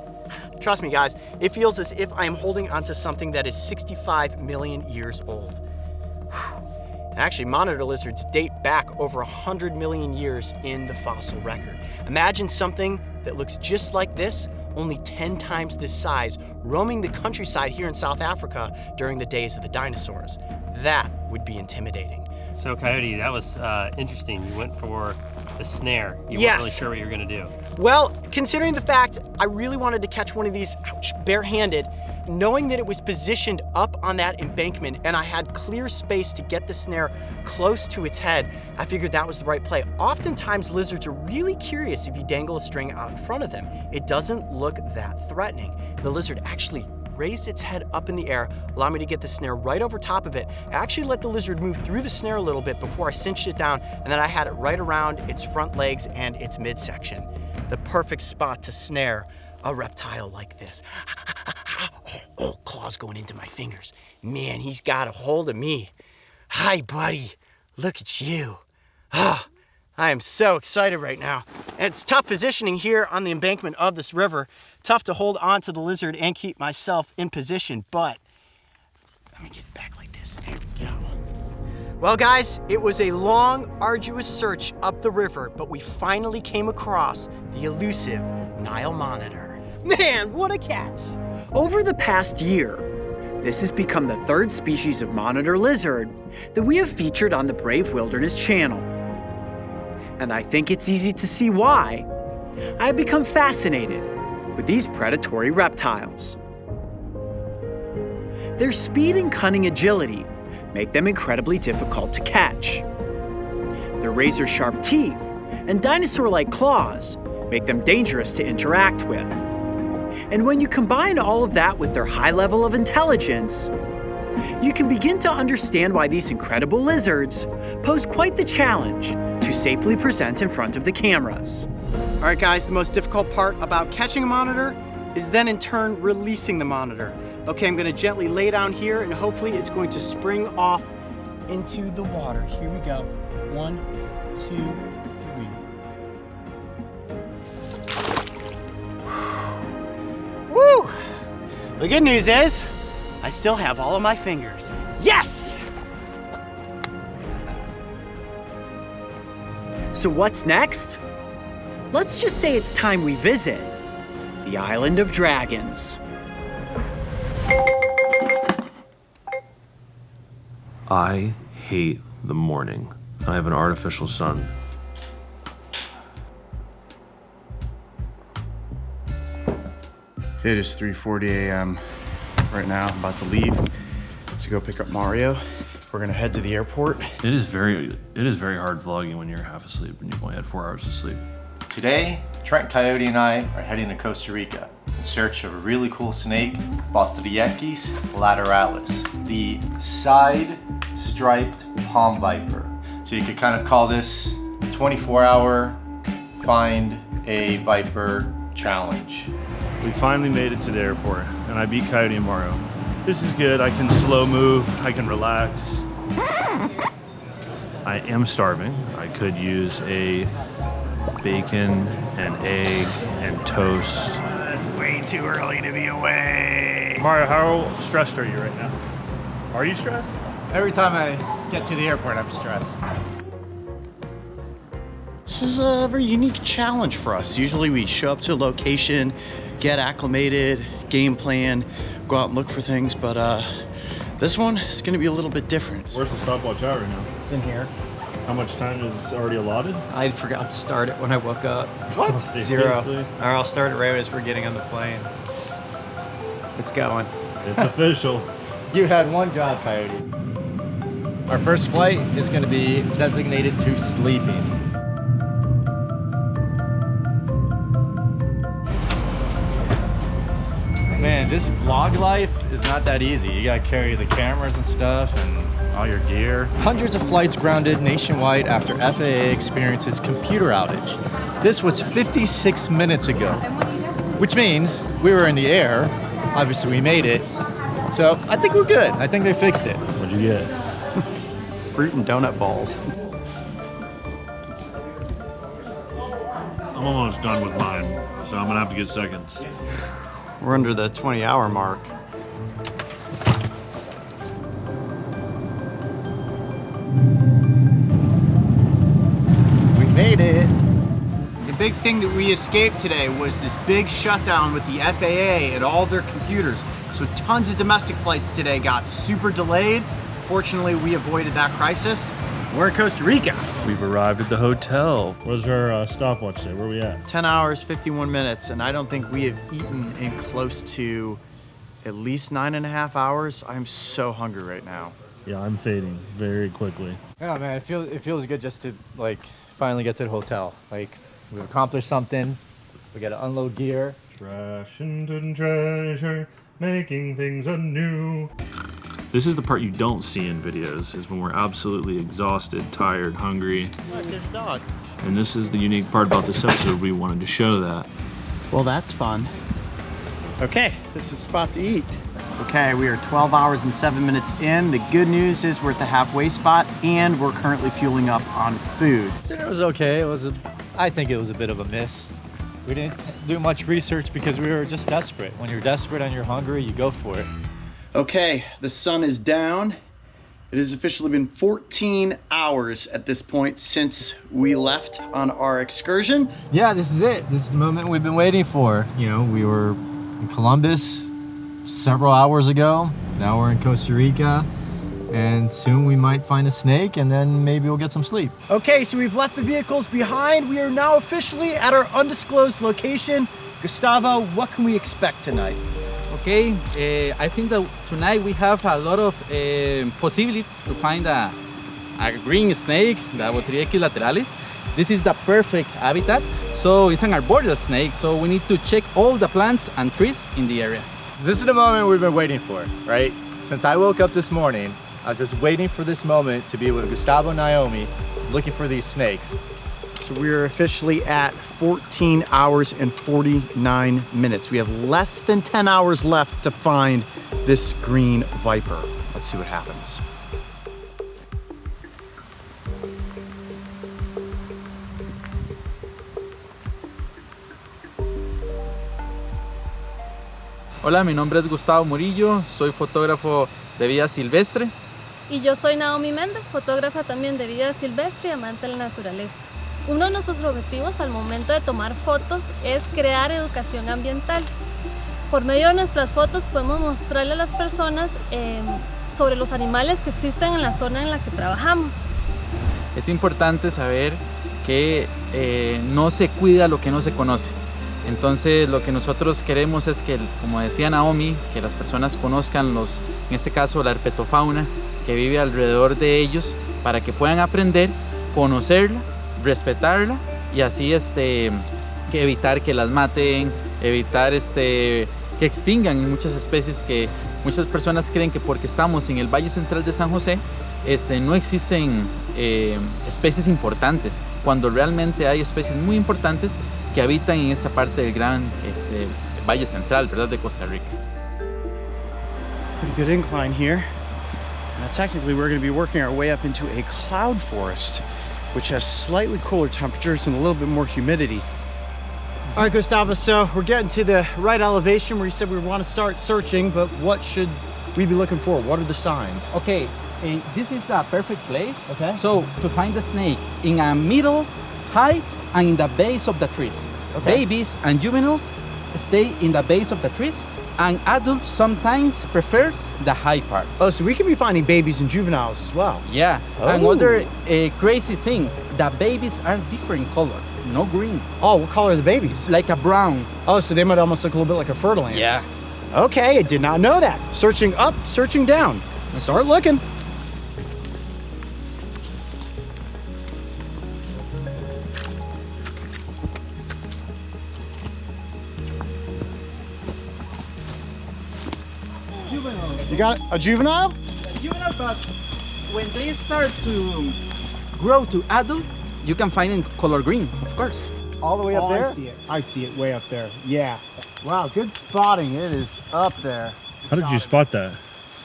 trust me, guys, it feels as if I am holding onto something that is 65 million years old. Actually, monitor lizards date back over 100 million years in the fossil record. Imagine something that looks just like this, only 10 times this size, roaming the countryside here in South Africa during the days of the dinosaurs. That would be intimidating. So Coyote, that was interesting. You went for the snare. You Yes. weren't really sure what you were gonna do. Well, considering the fact I really wanted to catch one of these, barehanded, knowing that it was positioned up on that embankment and I had clear space to get the snare close to its head, I figured that was the right play. Oftentimes, lizards are really curious if you dangle a string out in front of them. It doesn't look that threatening. The lizard actually raised its head up in the air, allowed me to get the snare right over top of it. I actually let the lizard move through the snare a little bit before I cinched it down, and then I had it right around its front legs and its midsection. The perfect spot to snare a reptile like this. Oh, claws going into my fingers. Man, he's got a hold of me. Hi, buddy. Look at you. Ah, I am so excited right now. And it's tough positioning here on the embankment of this river. Tough to hold on to the lizard and keep myself in position, but let me get it back like this. There we go. Well, guys, it was a long, arduous search up the river, but we finally came across the elusive NILE Monitor. Man, what a catch! Over the past year, this has become the third species of monitor lizard that we have featured on the Brave Wilderness channel. And I think it's easy to see why. I have become fascinated with these predatory reptiles. Their speed and cunning agility make them incredibly difficult to catch. Their razor-sharp teeth and dinosaur-like claws make them dangerous to interact with. And when you combine all of that with their high level of intelligence, you can begin to understand why these incredible lizards pose quite the challenge to safely present in front of the cameras. All right, guys, the most difficult part about catching a monitor is then in turn releasing the monitor. Okay, I'm gonna gently lay down here and hopefully it's going to spring off into the water. Here we go. 1, 2, 3. Woo! The good news is, I still have all of my fingers. Yes! So what's next? Let's just say it's time we visit the Island of Dragons. I hate the morning. I have an artificial sun. It is 3:40 a.m. right now. I'm about to leave to go pick up Mario. We're gonna head to the airport. It is very hard vlogging when you're half asleep and you've only had 4 hours of sleep. Today, Trent, Coyote, and I are heading to Costa Rica in search of a really cool snake, Bothriechis lateralis, the side-striped palm viper. So you could kind of call this 24-hour find a viper challenge. We finally made it to the airport, and I beat Coyote and Mario. This is good. I can slow move. I can relax. I am starving. I could use a bacon and egg and toast. It's way too early to be away. Mario, how stressed are you right now? Are you stressed? Every time I get to the airport, I'm stressed. This is a very unique challenge for us. Usually we show up to a location, get acclimated, game plan, go out and look for things, but this one is gonna be a little bit different. Where's the stopwatch at right now? It's in here. How much time is already allotted? I forgot to start it when I woke up. What? 0. Or I'll start it right as we're getting on the plane. It's going. It's official. You had one job, Coyote. Our first flight is going to be designated to sleeping. Man, this vlog life is not that easy. You gotta carry the cameras and stuff and all your gear. Hundreds of flights grounded nationwide after FAA experiences computer outage. This was 56 minutes ago, which means we were in the air. Obviously we made it. So I think we're good. I think they fixed it. What'd you get? Fruit and donut balls. I'm almost done with mine, so I'm gonna have to get seconds. We're under the 20-hour mark. We made it. The big thing that we escaped today was this big shutdown with the FAA and all their computers. So tons of domestic flights today got super delayed. Fortunately, we avoided that crisis. We're in Costa Rica. We've arrived at the hotel. Where's our stopwatch say? Where are we at? 10 hours, 51 minutes, and I don't think we have eaten in close to at least 9.5 hours. I'm so hungry right now. Yeah, I'm fading very quickly. Yeah, man, it feels good just to like finally get to the hotel. Like we've accomplished something. We got to unload gear. Trash and treasure, making things anew. This is the part you don't see in videos, is when we're absolutely exhausted, tired, hungry. Look, there's a dog. And this is the unique part about this episode. We wanted to show that. Well, that's fun. Okay, this is the spot to eat. Okay, we are 12 hours and 7 minutes in. The good news is we're at the halfway spot and we're currently fueling up on food. Dinner was okay. I think it was a bit of a miss. We didn't do much research because we were just desperate. When you're desperate and you're hungry, you go for it. Okay, the sun is down. It has officially been 14 hours at this point since we left on our excursion. Yeah, this is it. This is the moment we've been waiting for. You know, we were in Columbus several hours ago. Now we're in Costa Rica. and soon we might find a snake, and then maybe we'll get some sleep. Okay, so we've left the vehicles behind. We are now officially at our undisclosed location. Gustavo, what can we expect tonight? Okay, I think that tonight we have a lot of possibilities to find a green snake, the Botryoechis lateralis. This is the perfect habitat. So it's an arboreal snake, so we need to check all the plants and trees in the area. This is the moment we've been waiting for, right? Since I woke up this morning, I was just waiting for this moment to be with Gustavo and Naomi looking for these snakes. So we're officially at 14 hours and 49 minutes. We have less than 10 hours left to find this green viper. Let's see what happens. Hola, mi nombre es Gustavo Murillo, soy fotógrafo de vida silvestre. Y yo soy Naomi Méndez, fotógrafa también de vida silvestre y amante de la naturaleza. Uno de nuestros objetivos al momento de tomar fotos es crear educación ambiental. Por medio de nuestras fotos podemos mostrarle a las personas sobre los animales que existen en la zona en la que trabajamos. Es importante saber que no se cuida lo que no se conoce. Entonces lo que nosotros queremos es que, como decía Naomi, que las personas conozcan en este caso la herpetofauna que vive alrededor de ellos, para que puedan aprender, conocerla, respetarla y así que evitar que las maten, evitar que extingan muchas especies que muchas personas creen que porque estamos en el Valle Central de San José no existen especies importantes, cuando realmente hay especies muy importantes que habitan en esta parte del gran Valle Central, ¿verdad?, de Costa Rica. Pretty good incline here. Now technically we're going to be working our way up into a cloud forest, which has slightly cooler temperatures and a little bit more humidity. All right, Gustavo, so we're getting to the right elevation where you said we want to start searching, but what should we be looking for? What are the signs? Okay, this is the perfect place. Okay. So to find the snake in a middle height and in the base of the trees. Okay. Babies and juveniles stay in the base of the trees, and adults sometimes prefers the high parts. Oh, so we can be finding babies and juveniles as well. Yeah. Oh. Another crazy thing, the babies are different color, no green. Oh, what color are the babies? Like a brown. Oh, so they might almost look a little bit like a fertile ants. Yeah. Okay, I did not know that. Searching up, searching down. Start looking. You got a juvenile? A juvenile, but when they start to grow to adult, you can find in color green, of course. All the way up there? I see it. I see it way up there. Yeah. Wow, good spotting. It is up there. How did you spot that?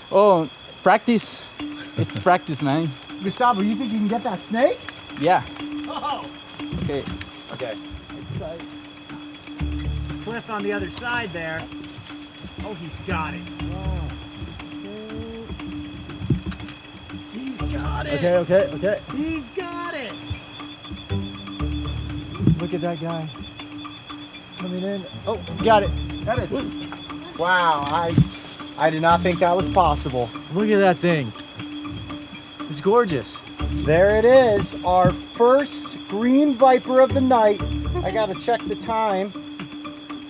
Oh, practice. It's practice, man. Gustavo, you think you can get that snake? Yeah. Oh. Okay. Okay. Cliff on the other side there. Oh, he's got it. Whoa. He's got it. Okay. He's got it. Look at that guy coming in. Oh, got it. Got it. Wow, I did not think that was possible. Look at that thing. It's gorgeous. There it is, our first green viper of the night. I gotta check the time.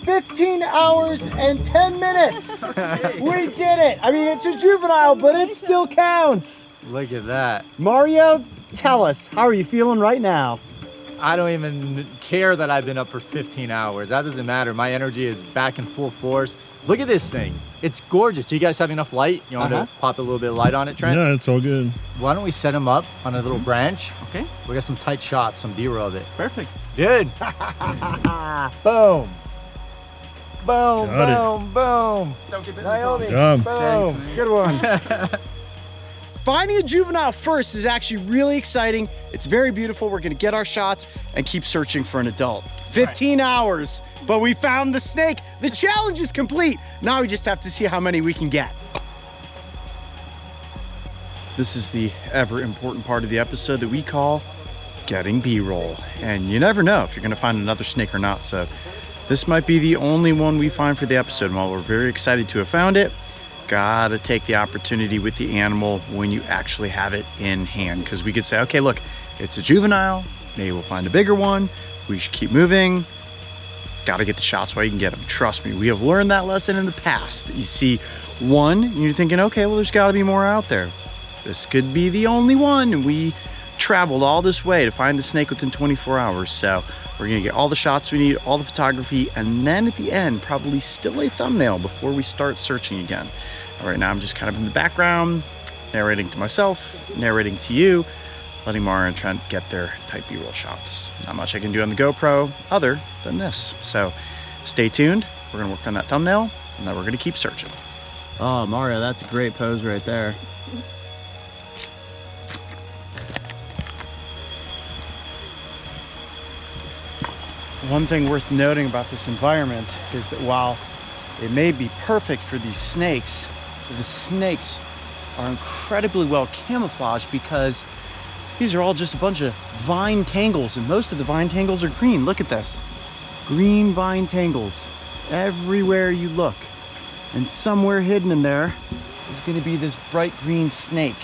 15 hours and 10 minutes. We did it. I mean, it's a juvenile, but it still counts. Look at that. Mario, tell us, how are you feeling right now? I don't even care that I've been up for 15 hours. That doesn't matter. My energy is back in full force. Look at this thing. It's gorgeous. Do you guys have enough light? You want to pop a little bit of light on it, Trent? Yeah, it's all good. Why don't we set him up on a little branch? Okay. We got some tight shots, some B-roll of it. Perfect. Good. Boom. Boom, Got boom, boom. Naomi, Dumb. boom. Good one. Finding a juvenile first is actually really exciting. It's very beautiful. We're gonna get our shots and keep searching for an adult. 15 hours, but we found the snake. The challenge is complete. Now we just have to see how many we can get. This is the ever important part of the episode that we call getting B-roll. And you never know if you're gonna find another snake or not. So this might be the only one we find for the episode. And while we're very excited to have found it, gotta take the opportunity with the animal when you actually have it in hand. Because we could say, okay, look, it's a juvenile, maybe we'll find a bigger one, we should keep moving. Gotta get the shots while you can get them. Trust me, we have learned that lesson in the past. That you see one, and you're thinking, okay, well, there's gotta be more out there. This could be the only one, and we traveled all this way to find the snake within 24 hours. So we're gonna get all the shots we need, all the photography, and then at the end, probably still a thumbnail before we start searching again. All right, now I'm just kind of in the background, narrating to myself, narrating to you, letting Mara and Trent get their tight B-roll shots. Not much I can do on the GoPro other than this. So stay tuned. We're gonna work on that thumbnail, and then we're gonna keep searching. Oh, Mario, that's a great pose right there. One thing worth noting about this environment is that while it may be perfect for these snakes, the snakes are incredibly well camouflaged because these are all just a bunch of vine tangles, and most of the vine tangles are green. Look at this. Green vine tangles everywhere you look. And somewhere hidden in there is going to be this bright green snake.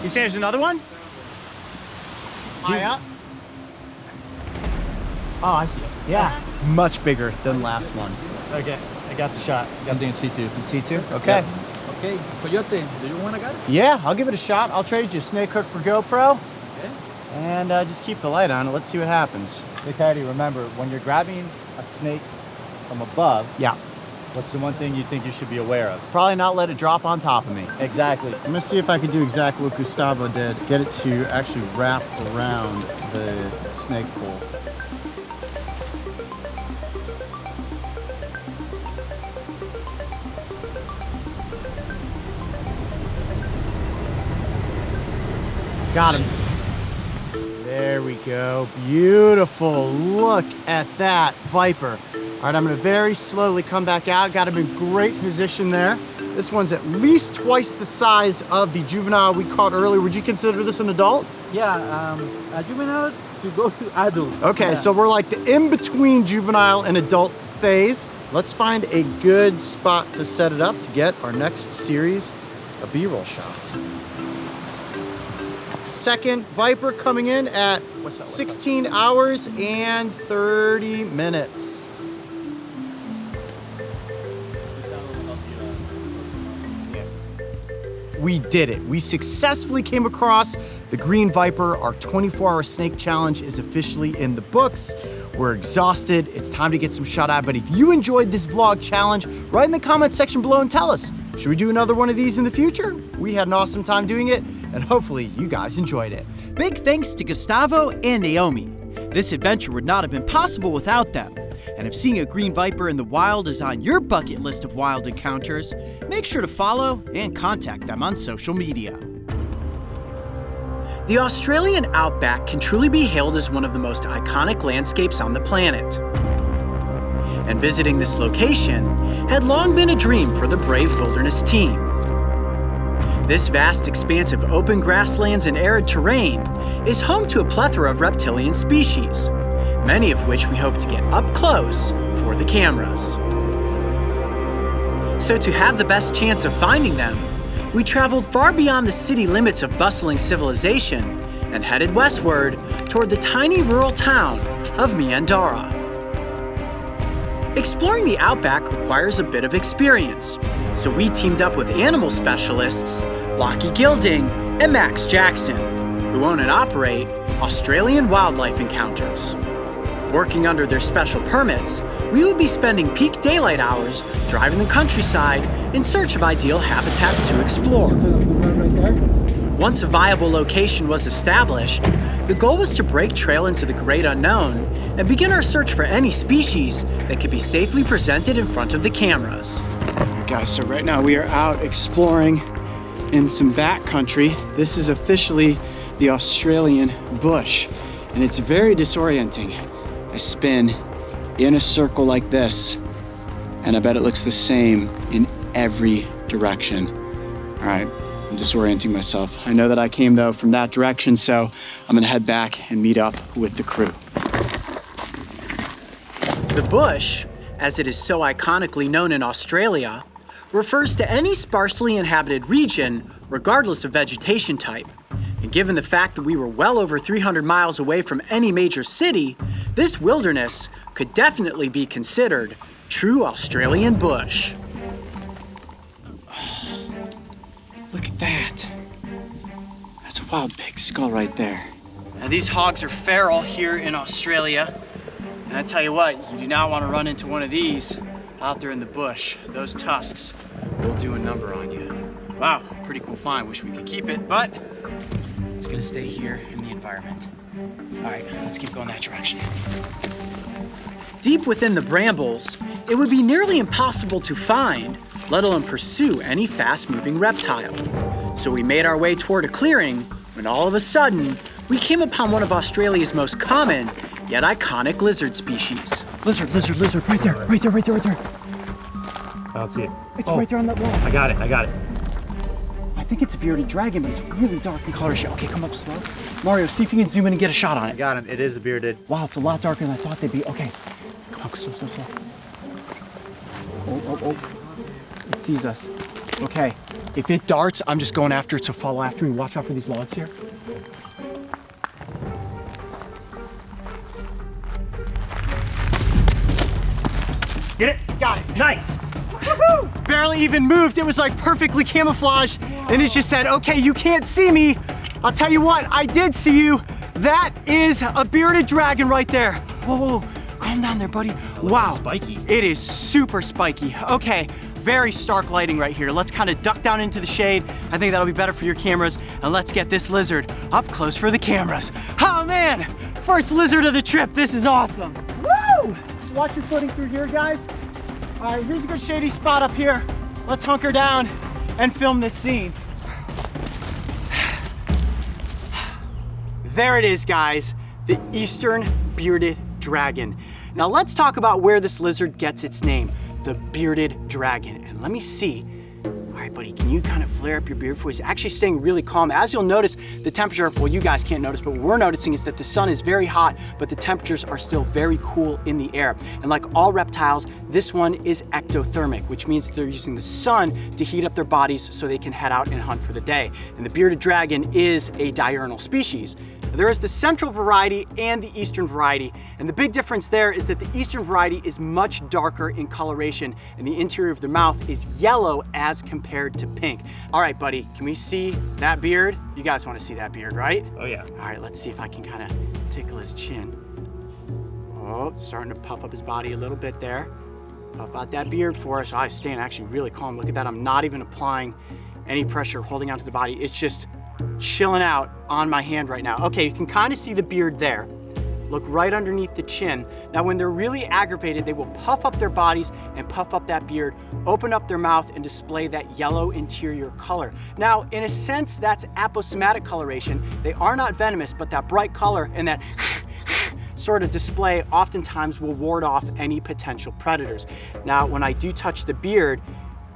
You say there's another one? High up? Oh, I see it. Yeah. Much bigger than last one. Okay, I got the shot. Got the C2. In C2? Okay. Yeah. Okay, Coyote, do you want to get it? Yeah, I'll give it a shot. I'll trade you a snake hook for GoPro. Okay. And just keep the light on it. Let's see what happens. Hey, Coyote, remember, when you're grabbing a snake from above, yeah, what's the one thing you think you should be aware of? Probably not let it drop on top of me. Exactly. I'm gonna see if I can do exactly what Gustavo did. Get it to actually wrap around the snake pole. Got him. There we go. Beautiful. Look at that viper. All right, I'm gonna very slowly come back out. Got him in great position there. This one's at least twice the size of the juvenile we caught earlier. Would you consider this an adult? Yeah, a juvenile to go to adult. Okay, yeah. So we're like the in-between juvenile and adult phase. Let's find a good spot to set it up to get our next series of B-roll shots. Second viper coming in at 16 hours and 30 minutes. We did it. We successfully came across the green viper. Our 24-hour snake challenge is officially in the books. We're exhausted. It's time to get some shut-eye. But if you enjoyed this vlog challenge, write in the comment section below and tell us. Should we do another one of these in the future? We had an awesome time doing it, and hopefully you guys enjoyed it. Big thanks to Gustavo and Naomi. This adventure would not have been possible without them. And if seeing a green viper in the wild is on your bucket list of wild encounters, make sure to follow and contact them on social media. The Australian outback can truly be hailed as one of the most iconic landscapes on the planet. And visiting this location had long been a dream for the brave wilderness team. This vast expanse of open grasslands and arid terrain is home to a plethora of reptilian species, many of which we hope to get up close for the cameras. So to have the best chance of finding them, we traveled far beyond the city limits of bustling civilization and headed westward toward the tiny rural town of Meandara. Exploring the outback requires a bit of experience, so we teamed up with animal specialists Lockie Gilding and Max Jackson, who own and operate Australian Wildlife Encounters. Working under their special permits, we would be spending peak daylight hours driving the countryside in search of ideal habitats to explore. Once a viable location was established, the goal was to break trail into the great unknown and begin our search for any species that could be safely presented in front of the cameras. Guys, so right now we are out exploring in some backcountry. This is officially the Australian bush, and it's very disorienting. I spin in a circle like this, and I bet it looks the same in every direction. All right, I'm disorienting myself. I know that I came though from that direction, so I'm gonna head back and meet up with the crew. The bush, as it is so iconically known in Australia, refers to any sparsely inhabited region, regardless of vegetation type. And given the fact that we were well over 300 miles away from any major city, this wilderness could definitely be considered true Australian bush. Look at that. That's a wild pig skull right there. Now, these hogs are feral here in Australia. And I tell you what, you do not want to run into one of these out there in the bush. Those tusks will do a number on you. Wow, pretty cool find. Wish we could keep it, but it's gonna stay here in the environment. All right, let's keep going that direction. Deep within the brambles, it would be nearly impossible to find, let alone pursue any fast-moving reptile. So we made our way toward a clearing when all of a sudden, we came upon one of Australia's most common, yet iconic lizard species. Lizard, right there. I don't see it. It's right there on that wall. I got it. I think it's a bearded dragon, but it's really dark in color. Okay, come up slow. Mario, see if you can zoom in and get a shot on it. I got him. It is a bearded. Wow, it's a lot darker than I thought they'd be. Okay, come on, slow. Oh. It sees us. Okay, if it darts, I'm just going after it, so follow after me. Watch out for these logs here. Get it? Got it. Nice. Barely even moved. It was like perfectly camouflaged. And it just said, okay, you can't see me. I'll tell you what, I did see you. That is a bearded dragon right there. Whoa. Calm down there, buddy. Wow. Spiky. It is super spiky. Okay, very stark lighting right here. Let's kind of duck down into the shade. I think that'll be better for your cameras. And let's get this lizard up close for the cameras. Oh man, first lizard of the trip. This is awesome. Woo! Watch your footing through here, guys. All right, here's a good shady spot up here. Let's hunker down and film this scene. There it is, guys, the eastern bearded dragon. Now let's talk about where this lizard gets its name, the bearded dragon. And let me see. All right, buddy, can you kind of flare up your beard for us? Actually staying really calm. As you'll notice, the temperature, well, you guys can't notice, but what we're noticing is that the sun is very hot, but the temperatures are still very cool in the air. And like all reptiles, this one is ectothermic, which means they're using the sun to heat up their bodies so they can head out and hunt for the day. And the bearded dragon is a diurnal species. There is the central variety and the eastern variety, and the big difference there is that the eastern variety is much darker in coloration, and the interior of the mouth is yellow as compared to pink. All right, buddy, can we see that beard? You guys want to see that beard, right? Oh yeah. All right, let's see if I can kind of tickle his chin. Oh, starting to puff up his body a little bit there. Puff out that beard for us. Oh, I'm staying actually really calm. Look at that, I'm not even applying any pressure, holding onto the body. It's just chilling out on my hand right now. Okay, you can kind of see the beard there. Look right underneath the chin. Now, when they're really aggravated, they will puff up their bodies and puff up that beard, open up their mouth and display that yellow interior color. Now, in a sense, that's aposematic coloration. They are not venomous, but that bright color and that sort of display oftentimes will ward off any potential predators. Now, when I do touch the beard,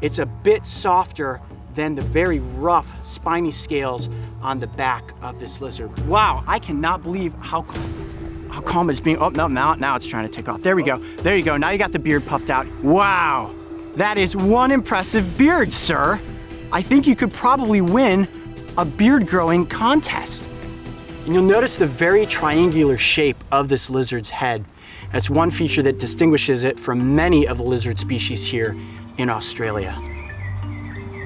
it's a bit softer than the very rough, spiny scales on the back of this lizard. Wow, I cannot believe how calm it's being. Oh, no, now it's trying to take off. There we go. There you go. Now you got the beard puffed out. Wow, that is one impressive beard, sir. I think you could probably win a beard growing contest. And you'll notice the very triangular shape of this lizard's head. That's one feature that distinguishes it from many of the lizard species here in Australia.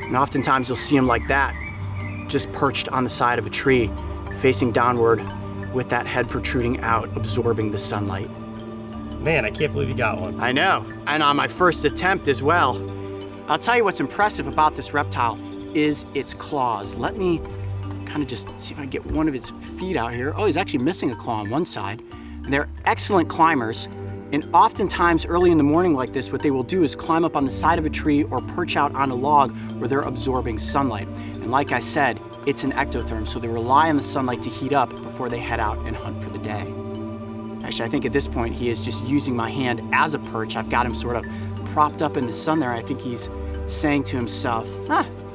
And oftentimes you'll see them like that, just perched on the side of a tree, facing downward with that head protruding out, absorbing the sunlight. Man, I can't believe you got one. I know, and on my first attempt as well. I'll tell you what's impressive about this reptile is its claws. Let me kind of just see if I can get one of its feet out here. Oh, he's actually missing a claw on one side. And they're excellent climbers. And oftentimes early in the morning like this, what they will do is climb up on the side of a tree or perch out on a log where they're absorbing sunlight. And like I said, it's an ectotherm, so they rely on the sunlight to heat up before they head out and hunt for the day. Actually, I think at this point he is just using my hand as a perch. I've got him sort of propped up in the sun there. I think he's saying to himself,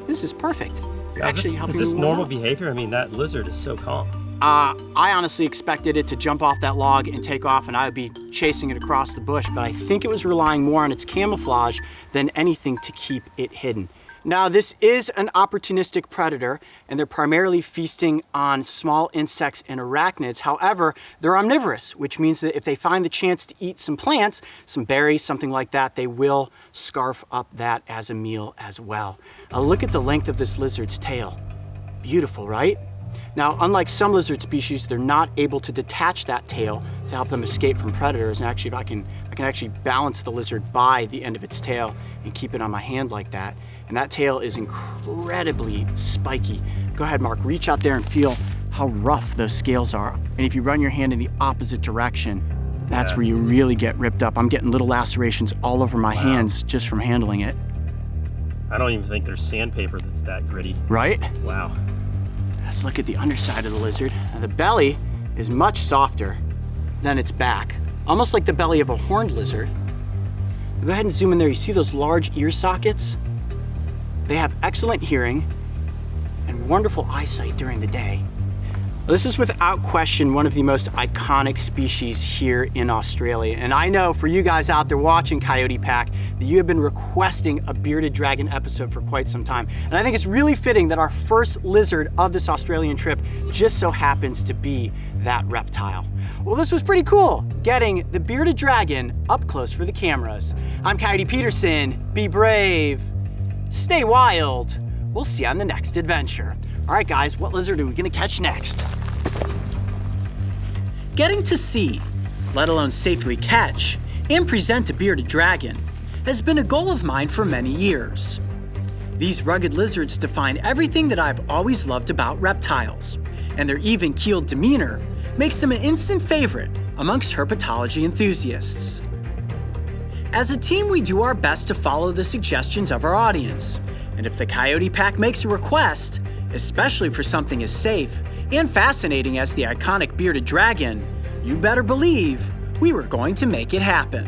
this is perfect. Is this normal behavior? I mean, that lizard is so calm. I honestly expected it to jump off that log and take off and I would be chasing it across the bush, but I think it was relying more on its camouflage than anything to keep it hidden. Now, this is an opportunistic predator, and they're primarily feasting on small insects and arachnids. However, they're omnivorous, which means that if they find the chance to eat some plants, some berries, something like that, they will scarf up that as a meal as well. Look at the length of this lizard's tail. Beautiful, right? Now, unlike some lizard species, they're not able to detach that tail to help them escape from predators. And actually, if I can actually balance the lizard by the end of its tail and keep it on my hand like that. And that tail is incredibly spiky. Go ahead, Mark, reach out there and feel how rough those scales are. And if you run your hand in the opposite direction, that's where you really get ripped up. I'm getting little lacerations all over my hands just from handling it. I don't even think there's sandpaper that's that gritty. Right? Wow. Let's look at the underside of the lizard. Now, the belly is much softer than its back, almost like the belly of a horned lizard. Go ahead and zoom in there. You see those large ear sockets? They have excellent hearing and wonderful eyesight during the day. This is without question one of the most iconic species here in Australia. And I know for you guys out there watching Coyote Pack that you have been requesting a bearded dragon episode for quite some time. And I think it's really fitting that our first lizard of this Australian trip just so happens to be that reptile. Well, this was pretty cool, getting the bearded dragon up close for the cameras. I'm Coyote Peterson. Be brave, stay wild. We'll see you on the next adventure. All right, guys, what lizard are we gonna catch next? Getting to see, let alone safely catch, and present a bearded dragon has been a goal of mine for many years. These rugged lizards define everything that I've always loved about reptiles, and their even-keeled demeanor makes them an instant favorite amongst herpetology enthusiasts. As a team, we do our best to follow the suggestions of our audience, and if the Coyote Pack makes a request, especially for something as safe and fascinating as the iconic bearded dragon, you better believe we were going to make it happen.